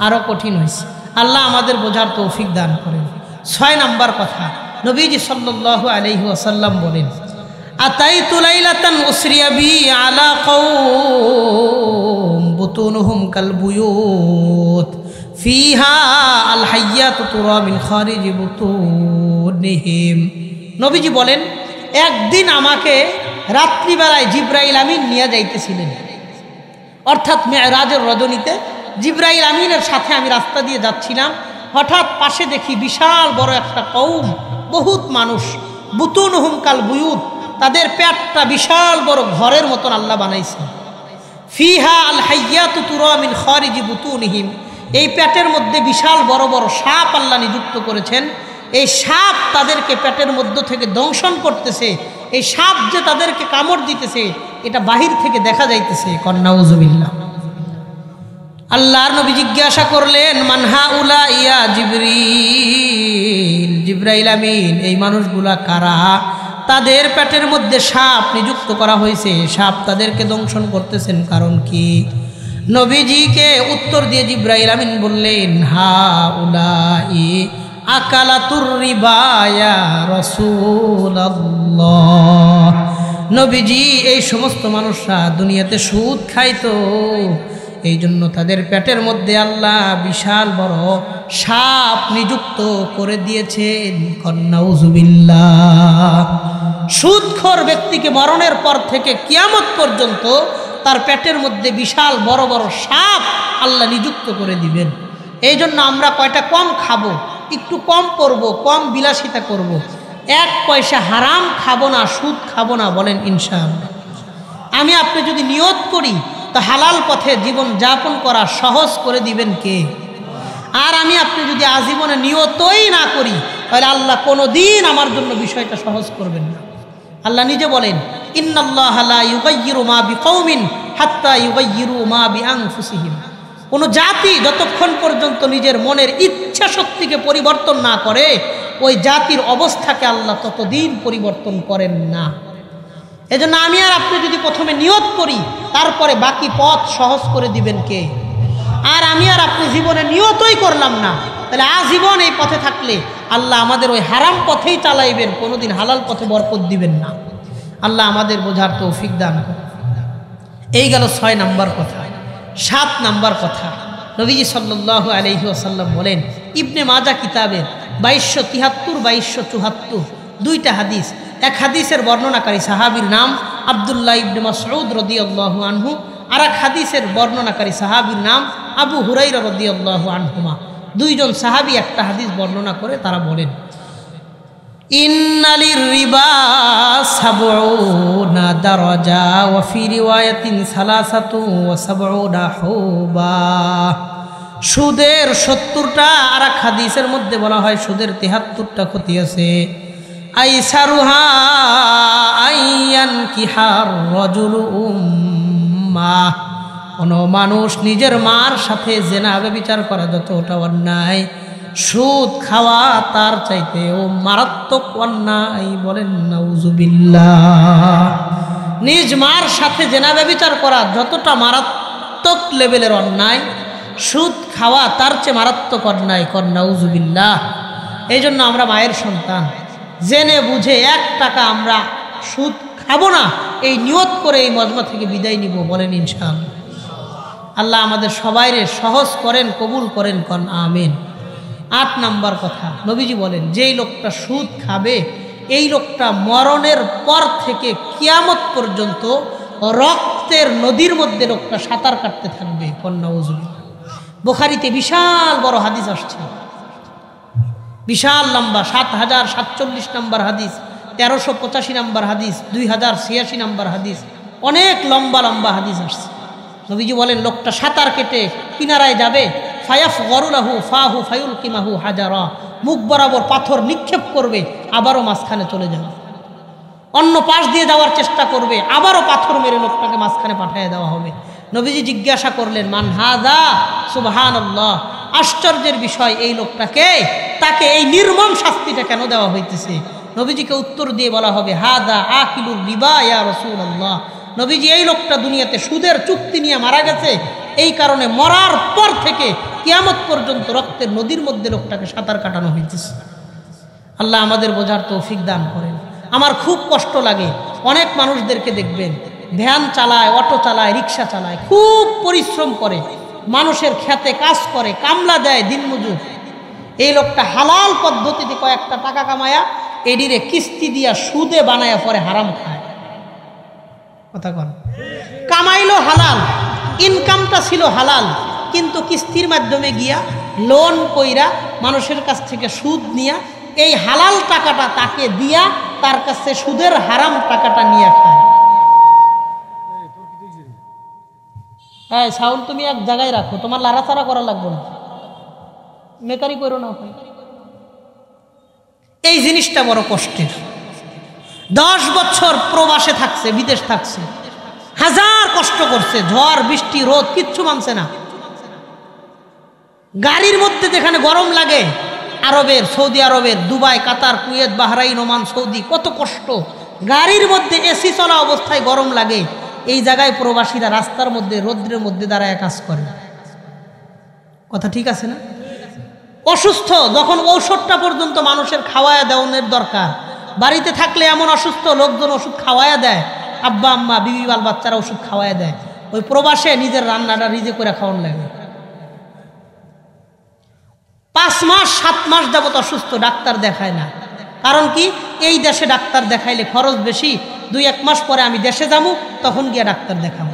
আরও কঠিন হয়েছে। আল্লাহ আমাদের বোঝার তৌফিক দান করেন। 6 নাম্বার কথা নবীজি সাল্লাল্লাহু আলাইহি ওয়াসাল্লাম বলেন, আতাইতু লাইলাতান উসরিয়া বি আলা কওম বুতুনুহুম কাল বুয়ুত ফিহা আল হাইয়াতু তুরা মিন খারিজি বুতুনিহিম। নবীজি বলেন, একদিন আমাকে রাত্রিবেলায় জিবরাইল আমিন নিয়ে যাইতেছিলেন, অর্থাৎ মেরাজের রজনীতে জিবরাইল আমিনের সাথে আমি রাস্তা দিয়ে যাচ্ছিলাম। হঠাৎ পাশে দেখি বিশাল বড় একটা কওম, বহুত মানুষ, বুতুনুহুম কাল বুয়ুত, তাদের পেটটা বিশাল বড় ঘরের মতন আল্লাহ বানাইছে। ফিহা আল হাইয়াতু তুরা মিন খারিজি বুতুনিহিম, এই পেটের মধ্যে বিশাল বড় বড় সাপ আল্লাহ নিযুক্ত করেছেন। এই সাপ তাদেরকে পেটের মধ্য থেকে দংশন করতেছে। এই সাপ যে তাদেরকে কামড় দিতেছে, এটা বাহির থেকে দেখা যাইতেছে। নাউজুবিল্লাহ। আল্লাহর নবী জিজ্ঞাসা করলেন, মানহা উলা ইয়া জিবরিল, জিবরাইল আমিন, এই মানুষগুলা কারা? তাদের পেটের মধ্যে সাপ নিযুক্ত করা হয়েছে, সাপ তাদেরকে দংশন করতেছেন, কারণ কি? নবীজিকে উত্তর দিয়ে জিব্রাইল আমিন বললেন, হা উলাই আকালাতুর রিবা ইয়া রাসূলুল্লাহ। নবীজি, এই সমস্ত মানুষরা দুনিয়াতে সুদ খাইতো, এই জন্য তাদের পেটের মধ্যে আল্লাহ বিশাল বড় সাপ নিযুক্ত করে দিয়েছেন। নাউযুবিল্লাহ। সুদখোর ব্যক্তিকে মরণের পর থেকে কিয়ামত পর্যন্ত তার পেটের মধ্যে বিশাল বড় বড় সাপ আল্লাহ নিযুক্ত করে দিবেন। এই জন্য আমরা কয়টা কম খাবো, একটু কম পড়বো, কম বিলাসিতা করব। 1 পয়সা হারাম খাবো না, সুদ খাবো না, বলেন ইনশাআল্লাহ। আমি আপনি যদি নিয়ত করি তো হালাল পথে জীবন যাপন করা সহজ করে দিবেন কে? আর আমি আপনি যদি আজীবনে নিয়তই না করি তাহলে আল্লাহ কোনো দিন আমার জন্য বিষয়টা সহজ করবেন না। আল্লাহ নিজে বলেন, ইন্নাল্লাহা লা ইউগাইয়িরু মা বিকওমিন হাত্তা ইউগাইয়িরু মা বিআনফুসিহিম। কোনো জাতি যতক্ষণ পর্যন্ত নিজের মনের ইচ্ছা শক্তিকে পরিবর্তন না করে ওই জাতির অবস্থাকে আল্লাহ ততদিন পরিবর্তন করেন না। এজন্য আমি আর আপনি যদি প্রথমে নিয়ত করি তারপরে বাকি পথ সহজ করে দিবেন কে? আর আমি আর আপনি জীবনে নিয়তই করলাম না, তাহলে আজীবন এই পথে থাকলে আল্লাহ আমাদের ওই হারাম পথেই চালাইবেন, কোনোদিন হালাল পথে বরকত দিবেন না। আল্লাহ আমাদের বোঝার তৌফিক দান করেন। এই গেল 6 নম্বর কথা। 7 নম্বর কথা, নবীজি সাল্লাল্লাহু আলাইহি ওয়াসাল্লাম বলেন, ইবনে মাজা কিতাবের 2273 2274 2টা হাদিস। এক হাদিসের বর্ণনাকারী সাহাবীর নাম আব্দুল্লাহ ইবনে মাসউদ রাদিয়াল্লাহু আনহু, আর এক হাদিসের বর্ণনাকারী সাহাবীর নাম আবু হুরায়রা রাদিয়াল্লাহু আনহুমা। 2 জন সাহাবী একটা হাদিস বর্ণনা করে তারা বলেন, ইন্নালির রিবা সাবউনা দারাজা ওয়া ফি রিওয়ায়াতিন সালাসাতু ওয়া সাবউনা হুবা। সুদের 70টা, আর এক হাদিসের মধ্যে বলা হয় সুদের 73টা ক্ষতি আছে। আইসারুহা আইয়ান কিহার রাজুলু উম্মা। কোনো মানুষ নিজের মার সাথে জেনা ব্যভিচার করা যতটা অন্যায়, সুদ খাওয়া তার চাইতেও মারাত্মক অন্যায়, বলেন নাউযুবিল্লাহ। নিজ মার সাথে জেনা ব্যভিচার করা যতটা মারাত্মক লেভেলের অন্যায়, সুদ খাওয়া তার চেয়ে মারাত্মক অন্যায়, কর নাউযুবিল্লাহ। এই জন্য আমরা মায়ের সন্তান, জেনে বুঝে 1 টাকা আমরা সুদ খাবো না, এই নিয়ত করে এই মজমা থেকে বিদায় নিব, বলেন ইনশাআল্লাহ। আল্লাহ আমাদের সবাইরে সহজ করেন, কবুল করেন, কন আমিন। 8 নম্বর কথা, নবীজি বলেন, যেই লোকটা সুদ খাবে এই লোকটা মরণের পর থেকে কিয়ামত পর্যন্ত রক্তের নদীর মধ্যে লোকটা সাঁতার কাটতে থাকবে, কন নাউযুবিল্লাহ। বুখারীতে বিশাল বড় হাদিস আসছে, বিশাল লম্বা, 7047 নম্বর হাদিস, 1385 নম্বর হাদিস, 2086 নম্বর হাদিস, অনেক লম্বা লম্বা হাদিস আসছে। নবীজি বলেন, লোকটা সাঁতার কেটে কিনারায় যাবে, ফায়াফ গরুলাহু ফাহু ফায়ুলকিমাহু হাজারা, মুখ বরাবর পাথর নিক্ষেপ করবে, আবারও মাঝখানে চলে যাবে, অন্য পাশ দিয়ে যাওয়ার চেষ্টা করবে, আবারও পাথর মেরে লোকটাকে মাঝখানে পাঠিয়ে দেওয়া হবে। নবীজি জিজ্ঞাসা করলেন, মান হাযা? সুবহানাল্লাহ। আশ্চর্যের বিষয়, এই লোকটাকে, তাকে এই নির্মম শাস্তিটা কেন দেওয়া হইতেছে? নবীজিকে উত্তর দিয়ে বলা হবে, হাযা আকিলুর রিবা ইয়া রাসূলুল্লাহ। নবীজি, এই লোকটা দুনিয়াতে সুদের চুক্তি নিয়ে মারা গেছে, এই কারণে মরার পর থেকে কিয়ামত পর্যন্ত রক্তের নদীর মধ্যে লোকটাকে সাঁতার কাটানো হইতেছে। আল্লাহ আমাদের বোঝার তৌফিক দান করেন। আমার খুব কষ্ট লাগে, অনেক মানুষদেরকে দেখবেন ভ্যান চালায়, অটো চালায়, রিক্সা চালায়, খুব পরিশ্রম করে, মানুষের খেতে কাজ করে, কামলা দেয়, দিনমজুর। এই লোকটা হালাল পদ্ধতিতে কয়েকটা টাকা কামায়া এডিরে কিস্তি দিয়া সুদে বানায়া পরে হারাম খায়। কথা কন, কামাইলো হালাল, ইনকামটা ছিল হালাল, কিন্তু কিস্তির মাধ্যমে গিয়া লোন কইরা মানুষের কাছ থেকে সুদ নিয়া এই হালাল টাকাটা তাকে দিয়া তার কাছে সুদের হারাম টাকাটা নিয়ে খায়। হ্যাঁ, সাউন্ড তুমি এক জায়গায় রাখো, তোমার লাড়াচাড়া করা লাগবে না, মেকারি করো না। এই জিনিসটা বড় কষ্টের। 10 বছর প্রবাসে থাকছে, বিদেশ থাকছে, হাজার কষ্ট করছে, ঝড় বৃষ্টি রোদ কিচ্ছু মানছে না। গাড়ির মধ্যে যেখানে গরম লাগে, আরবের, সৌদি আরবের, দুবাই, কাতার, কুয়েত, বাহরাইন, ওমান, সৌদি, কত কষ্ট। গাড়ির মধ্যে এসি চলা অবস্থায় গরম লাগে, এই জায়গায় প্রবাসীরা রাস্তার মধ্যে রৌদ্রের মধ্যে দাঁড়ায় কাজ করে। কথা ঠিক আছে না? অসুস্থ যখন ঔষধটা পর্যন্ত মানুষের খাওয়ায়া দেওয়ানোর দরকার, বাড়িতে থাকলে এমন অসুস্থ লোকজন ওষুধ খাওয়ায়া দেয়, আব্বা আম্মা বিবি বাল বাচ্চারা ওষুধ খাওয়ায়া দেয়, ওই প্রবাসে নিজের রান্নাটা নিজে করে খাওয়ান লাগে। 5 মাস 7 মাস যাবত অসুস্থ, ডাক্তার দেখায় না। কারণ কি? এই দেশে ডাক্তার দেখাইলে খরচ বেশি, 2-1 মাস পরে আমি দেশে যাবো, তখন গিয়ে ডাক্তার দেখাবো।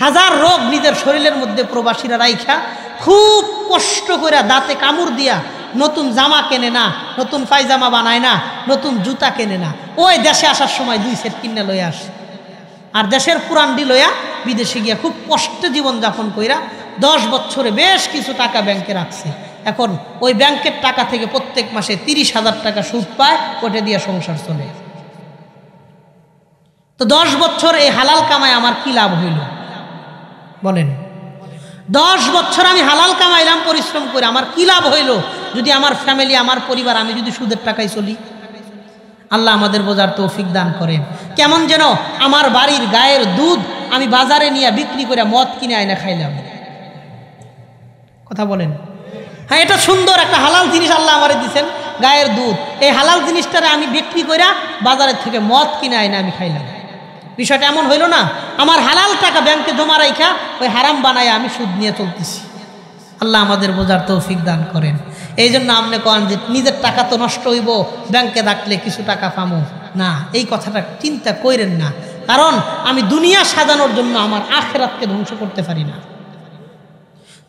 হাজার রোগ নিজের শরীরের মধ্যে প্রবাসীরা রাইখা খুব কষ্ট করে দাঁতে কামড় দিয়া নতুন জামা কেনে না, নতুন পায়জামা বানায় না, নতুন জুতা কেনে না, ওই দেশে আসার সময় 2 সেট কিনে লইয়া আসে। আর দেশের পুরানডি লইয়া বিদেশে গিয়া খুব কষ্টে জীবনযাপন কইরা 10 বছরে বেশ কিছু টাকা ব্যাংকে রাখছে। এখন ওই ব্যাংকের টাকা থেকে প্রত্যেক মাসে 30,000 টাকা সুদ পায়, ওটা দিয়ে সংসার চলে। তো 10 বছর এই হালাল কামায় আমার কি লাভ হইল বলেন? 10 বছর আমি হালাল কামাইলাম পরিশ্রম করে, আমার কি লাভ হইল যদি আমার ফ্যামিলি, আমার পরিবার, আমি যদি সুদের টাকায় চলি? আল্লাহ আমাদের বোঝার তৌফিক দান করেন। কেমন যেন আমার বাড়ির গায়ের দুধ আমি বাজারে নিয়ে বিক্রি করে মদ কিনে আয়না খাইলাম। কথা বলেন? হ্যাঁ, এটা সুন্দর একটা হালাল জিনিস আল্লাহ আমারে দিচ্ছেন, গায়ের দুধ। এই হালাল জিনিসটারে আমি বিক্রি করে বাজারের থেকে মদ কিনে আয়না আমি খাইলাম। বিষয়টা এমন হইল না, আমার হালাল টাকা ব্যাংকে জমা রাইখা ওই হারাম বানায় আমি সুদ নিয়ে চলতেছি। আল্লাহ আমাদের বোঝার তৌফিক দান করেন। এই জন্য আপনি কন যে নিজের টাকা তো নষ্ট হইব, ব্যাংকে রাখলে কিছু টাকা পামো না, এই কথাটা চিন্তা করেন না। কারণ আমি দুনিয়া সাজানোর জন্য আমার আখিরাতকে ধ্বংস করতে পারি না।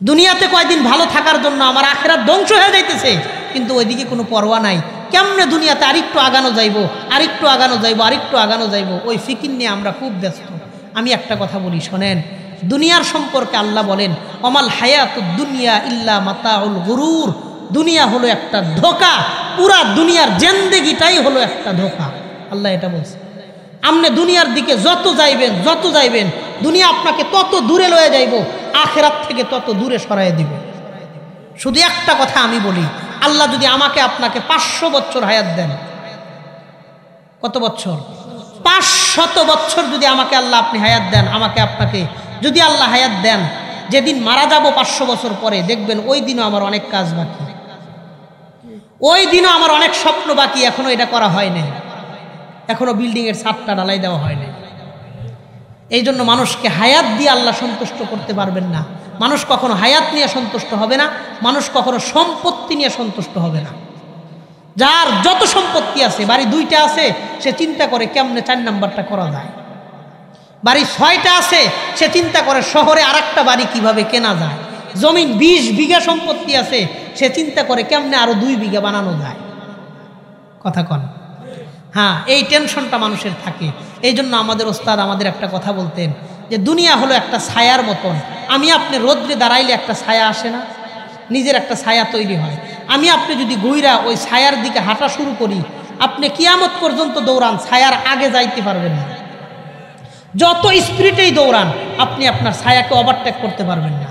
দুনিয়াতে কয়দিন ভালো থাকার জন্য আমার আখিরাত ধ্বংস হয়ে যাইতেছে, কিন্তু ওইদিকে কোনো পরোয়া নাই। কেমনে দুনিয়াতে আরেকটু আগানো যাইব, আরেকটু আগানো যাইব, আরেকটু আগানো যাইব, ওই ফিকির নিয়ে আমরা খুব ব্যস্ত। আমি একটা কথা বলি শোনেন, দুনিয়ার সম্পর্কে আল্লাহ বলেন, অমাল হায়াতুদ দুনিয়া ইল্লা মাতাউল গুরুর। দুনিয়া হলো একটা ধোঁকা, পুরা দুনিয়ার জিন্দেগিটাই হলো একটা ধোঁকা। আল্লাহ এটা বলছে। আপনি দুনিয়ার দিকে যত যাইবেন দুনিয়া আপনাকে তত দূরে লয়ে যাইব, আখিরাত থেকে তত দূরে সরাই দিব। শুধু একটা কথা আমি বলি, আল্লাহ যদি আমাকে আপনাকে 500 বছর হায়াত দেন, কত বছর? 500 বছর যদি আমাকে আল্লাহ আপনি হায়াত দেন, আমাকে আপনাকে যদি আল্লাহ হায়াত দেন, যেদিন মারা যাব 500 বছর পরে, দেখবেন ওই দিনও আমার অনেক কাজ বাকি, ওই দিনও আমার অনেক স্বপ্ন বাকি, এখনো এটা করা হয় নাই, এখনো বিল্ডিংয়ের ছাদটা ঢালাই দেওয়া হয় নাই। এই জন্য মানুষকে হায়াত দিয়ে আল্লাহ সন্তুষ্ট করতে পারবেন না। মানুষ কখনো হায়াত নিয়ে সন্তুষ্ট হবে না, মানুষ কখনো সম্পত্তি নিয়ে সন্তুষ্ট হবে না। যার যত সম্পত্তি আছে, বাড়ি 2টা আছে, সে চিন্তা করে কেমনে 4 নাম্বারটা করা যায়। বাড়ি 6টা আছে, সে চিন্তা করে শহরে আরেকটা বাড়ি কিভাবে কেনা যায়। জমিন 20 বিঘা সম্পত্তি আছে, সে চিন্তা করে কেমনে আরো 2 বিঘা বানানো যায়। কথা কন? হ্যাঁ, এই টেনশনটা মানুষের থাকে। এই জন্য আমাদের ওস্তাদ আমাদের একটা কথা বলতেন যে দুনিয়া হলো একটা ছায়ার মতন। আমি আপনি রোদ্রে দাঁড়াইলে একটা ছায়া আসে না, নিজের একটা ছায়া তৈরি হয়। আমি আপনি যদি গইরা ওই ছায়ার দিকে হাঁটা শুরু করি, আপনি কিয়ামত পর্যন্ত দৌড়ান, ছায়ার আগে যাইতে পারবেন না। যত স্পিডেই দৌড়ান, আপনি আপনার ছায়াকে ওভারটেক করতে পারবেন না।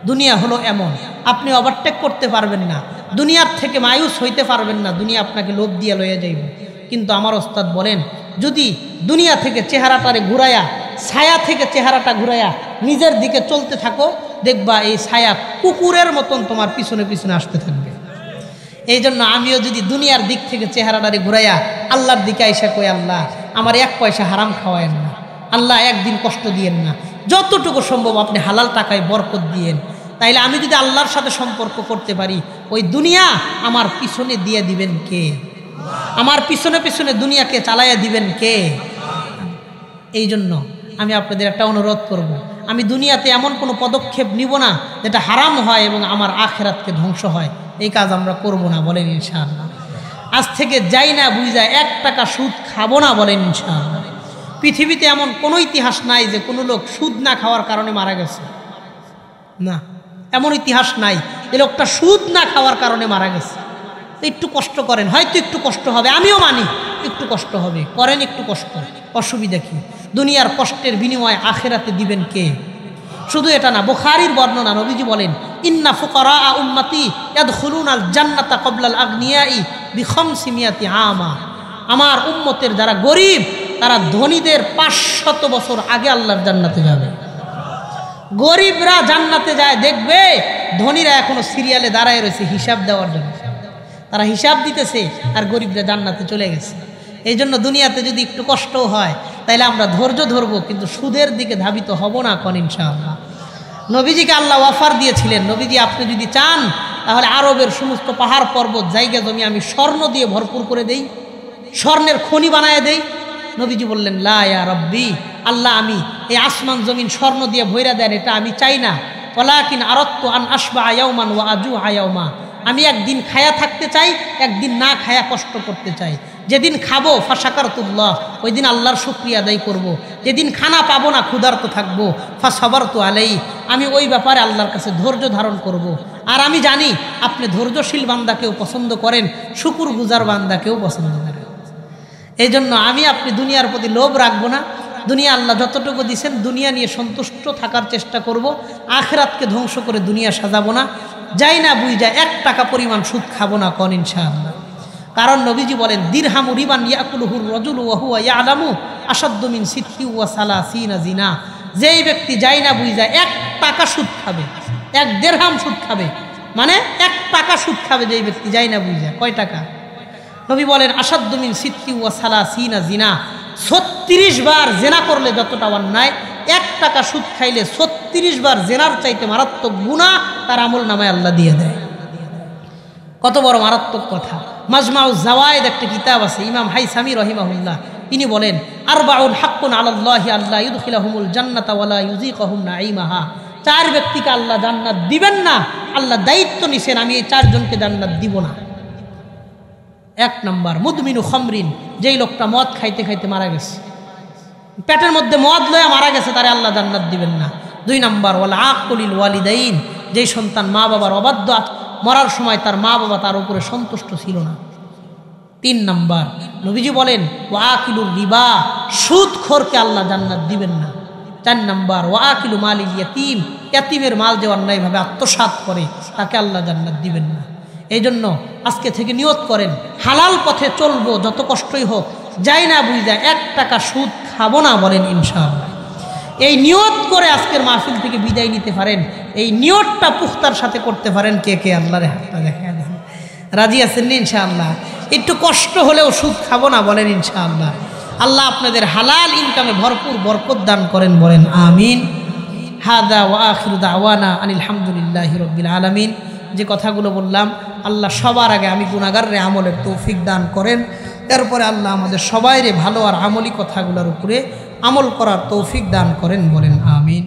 দুনিয়া হলো এমন, আপনি ওভারটেক করতে পারবেন না, দুনিয়ার থেকে মায়ুস হইতে পারবেন না, দুনিয়া আপনাকে লোভ দিয়ে লয়ে যাইব। কিন্তু আমার ওস্তাদ বলেন, যদি দুনিয়া থেকে চেহারাটারে ঘুরাইয়া, ছায়া থেকে চেহারাটা ঘুরাইয়া নিজের দিকে চলতে থাকো, দেখবা এই ছায়া কুকুরের মতন তোমার পিছনে পিছনে আসতে থাকবে। এই জন্য আমিও যদি দুনিয়ার দিক থেকে চেহারাটারে ঘুরাইয়া আল্লাহর দিকে আইসা কই, আল্লাহ আমার 1 পয়সা হারাম খাওয়ায়েন না, আল্লাহ একদিন কষ্ট দিয়েন না, যতটুকু সম্ভব আপনি হালাল টাকায় বরকত দিয়েন, তাইলে আমি যদি আল্লাহর সাথে সম্পর্ক করতে পারি, ওই দুনিয়া আমার পিছনে দিয়ে দিবেন কে? আমার পিছনে পিছনে দুনিয়াকে চালাইয়া দিবেন কে? এই জন্য আমি আপনাদের একটা অনুরোধ করব, আমি দুনিয়াতে এমন কোনো পদক্ষেপ নিব না যেটা হারাম হয় এবং আমার আখিরাতকে ধ্বংস হয়। এই কাজ আমরা করব না, বলেন ইনশাআল্লাহ। আজ থেকে যাই না বুঝা 1 টাকা সুদ খাবো না, বলেন ইনশাআল্লাহ। পৃথিবীতে এমন কোনো ইতিহাস নাই যে কোনো লোক সুদ না খাওয়ার কারণে মারা গেছে, না, এমন ইতিহাস নাই যে লোকটা সুদ না খাওয়ার কারণে মারা গেছে। একটু কষ্ট করেন, হয়তো একটু কষ্ট হবে, আমিও মানি একটু কষ্ট হবে, করেন একটু কষ্ট, অসুবিধা কি? দুনিয়ার কষ্টের বিনিময়ে আখিরাতে দিবেন কে? শুধু এটা না, বুখারীর বর্ণনা, নবীজি বলেন, ইন্না ফুকারা উম্মতি ইয়াদখুলুনাল জান্নাতা ক্বাবলাল আগনিয়াই বিখামসিমিয়াতি আমা। আমার উম্মতের যারা গরিব তারা ধনীদের 500 বছর আগে আল্লাহর জান্নাতে যাবে। গরিবরা জান্নাতে যায়, দেখবে ধনীরা এখনো সিরিয়ালে দাঁড়ায় রয়েছে হিসাব দেওয়ার জন্য, তারা হিসাব দিতেছে, আর গরিবরা জান্নাতে চলে গেছে। এই জন্য দুনিয়াতে যদি একটু কষ্টও হয় তাইলে আমরা ধৈর্য ধরবো, কিন্তু সুদের দিকে ধাবিত হব না কোন ইনশাআল্লাহ। নবীজিকে আল্লাহ অফার দিয়েছিলেন, নবীজি আপনি যদি চান তাহলে আরবের সমস্ত পাহাড় পর্বত জায়গা জমি আমি স্বর্ণ দিয়ে ভরপুর করে দেই, স্বর্ণের খনি বানায় দেই। নবীজি বললেন লা ইয়া রব্বি, আল্লাহ আমি এই আসমান জমিন স্বর্ণ দিয়ে ভইরা দেন এটা আমি চাই না। ওয়ালাকিন আরাদতু আন আশবা ইয়াওমান ওয়া আজুআ ইয়াওমা, আমি একদিন খায়া থাকতে চাই, একদিন না খায়া কষ্ট করতে চাই। যেদিন খাবো ফাশাকারতুল্লাহ, ওই দিন আল্লাহর শুকরিয়া আদায় করব। যেদিন খানা পাবো না, ক্ষুধার্ত থাকবো, ফাসাবারতু আলাইহি, আমি ওই ব্যাপারে আল্লাহর কাছে ধৈর্য ধারণ করব। আর আমি জানি আপনি ধৈর্যশীল বান্দাকেও পছন্দ করেন, শুকুরগুজার বান্দাকেও পছন্দ করেন। এই জন্য আমি আপনি দুনিয়ার প্রতি লোভ রাখবো না। দুনিয়া আল্লাহ যতটুকু দিয়েছেন দুনিয়া নিয়ে সন্তুষ্ট থাকার চেষ্টা করব। আখিরাতকে ধ্বংস করে দুনিয়া সাজাবো না। যাই না বুঝ যায় 1 টাকা পরিমাণ সুদ খাবো না কোন ইনশাআল্লাহ। কারণ নবীজি বলেন দিরহামু রিবান ইয়াকুলুহুর রাজুলু ওয়া হুয়া ইয়ালামু আশাদ্দু মিন সিত্তি ওয়া সালাসিনা জিনা, যেই ব্যক্তি যাই না বুঝ যায় 1 টাকা সুদ খাবে, 1 দিরহাম সুদ খাবে, মানে 1 টাকা সুদ খাবে যেই ব্যক্তি যাই না বুঝ যায়। কয় টাকা? নবী বলেন আশাদ্দু মিন সিত্তি ওয়া সালাসিনা জিনা, 36 বার জেনা করলে যতটা অন্যায়, 1 টাকা সুদ খাইলে 36 বার জেনার চাইতে মারাত্মক গুনাহ তার আমল নামায় আল্লাহ দিয়ে দেয়। কত বড় মারাত্মক কথা। মাজমাউজ জাওয়ায়েদ একটা কিতাব আছে, ইমাম হাইসামি রহিমাহুল্লাহ, তিনি বলেন আরবাউন হাক্কুন আলাল্লাহি আল্লাহ ইউদখিলাহুমুল জান্নাতা ওয়ালা ইউযিকুহুম নাঈমাহা, 4 ব্যক্তিকে আল্লাহ জান্নাত দিবেন না, আল্লাহ দায়িত্ব নিছেন আমি এই 4 জনকে জান্নাত দিব না। 1 নাম্বার মুদমিনু খামরিন, যেই লোকটা মদ খাইতে খাইতে মারা গেছে, পেটের মধ্যে মদ লয়ে মারা গেছে, তারে আল্লাহ জান্নাত দিবেন না। 2 নাম্বার ওয়াল আকুলিল ওয়ালিদাইন, যেই সন্তান মা বাবার অবাধ্য, মরার সময় তার মা বাবা তার উপরে সন্তুষ্ট ছিল না। 3 নাম্বার নবীজি বলেন ওয়াকিলুর রিবা, সুদখোরকে আল্লাহ জান্নাত দিবেন না। 4 নাম্বার ওয়াকিলু মালিল ইয়াতিম, ইয়াতিমের মাল যে অন্যায়ভাবে আত্মসাৎ করে তাকে আল্লাহ জান্নাত দিবেন না। এই জন্য আজকে থেকে নিয়ত করেন হালাল পথে চলবো, যত কষ্টই হোক, যাই না বুঝ যায় 1 টাকা সুদ খাবো না, বলেন ইনশাআল্লাহ। এই নিয়ত করে আজকের মাহফিল থেকে বিদায় নিতে পারেন, এই নিয়তটা পুখতার সাথে করতে পারেন কে কে? আল্লাহর হাতটা দেখা দেন, রাজি আছেন ইনশাআল্লাহ? একটু কষ্ট হলেও সুদ খাবো না, বলেন ইনশাআল্লাহ। আল্লাহ আপনাদের হালাল ইনকামে ভরপুর বরকত দান করেন, বলেন আমিন। হাদা ওয়া আখিরু দাওয়ানা আনিল হামদুলিল্লাহি রাব্বিল আলামিন। যে কথাগুলো বললাম, আল্লাহ সবার আগে আমি গুনাহগাররে আমলের তৌফিক দান করেন, এরপরে আল্লাহ আমাদের সবাইরে ভালো আর আমলি কথাগুলোর উপরে আমল করার তৌফিক দান করেন, বলেন আমিন।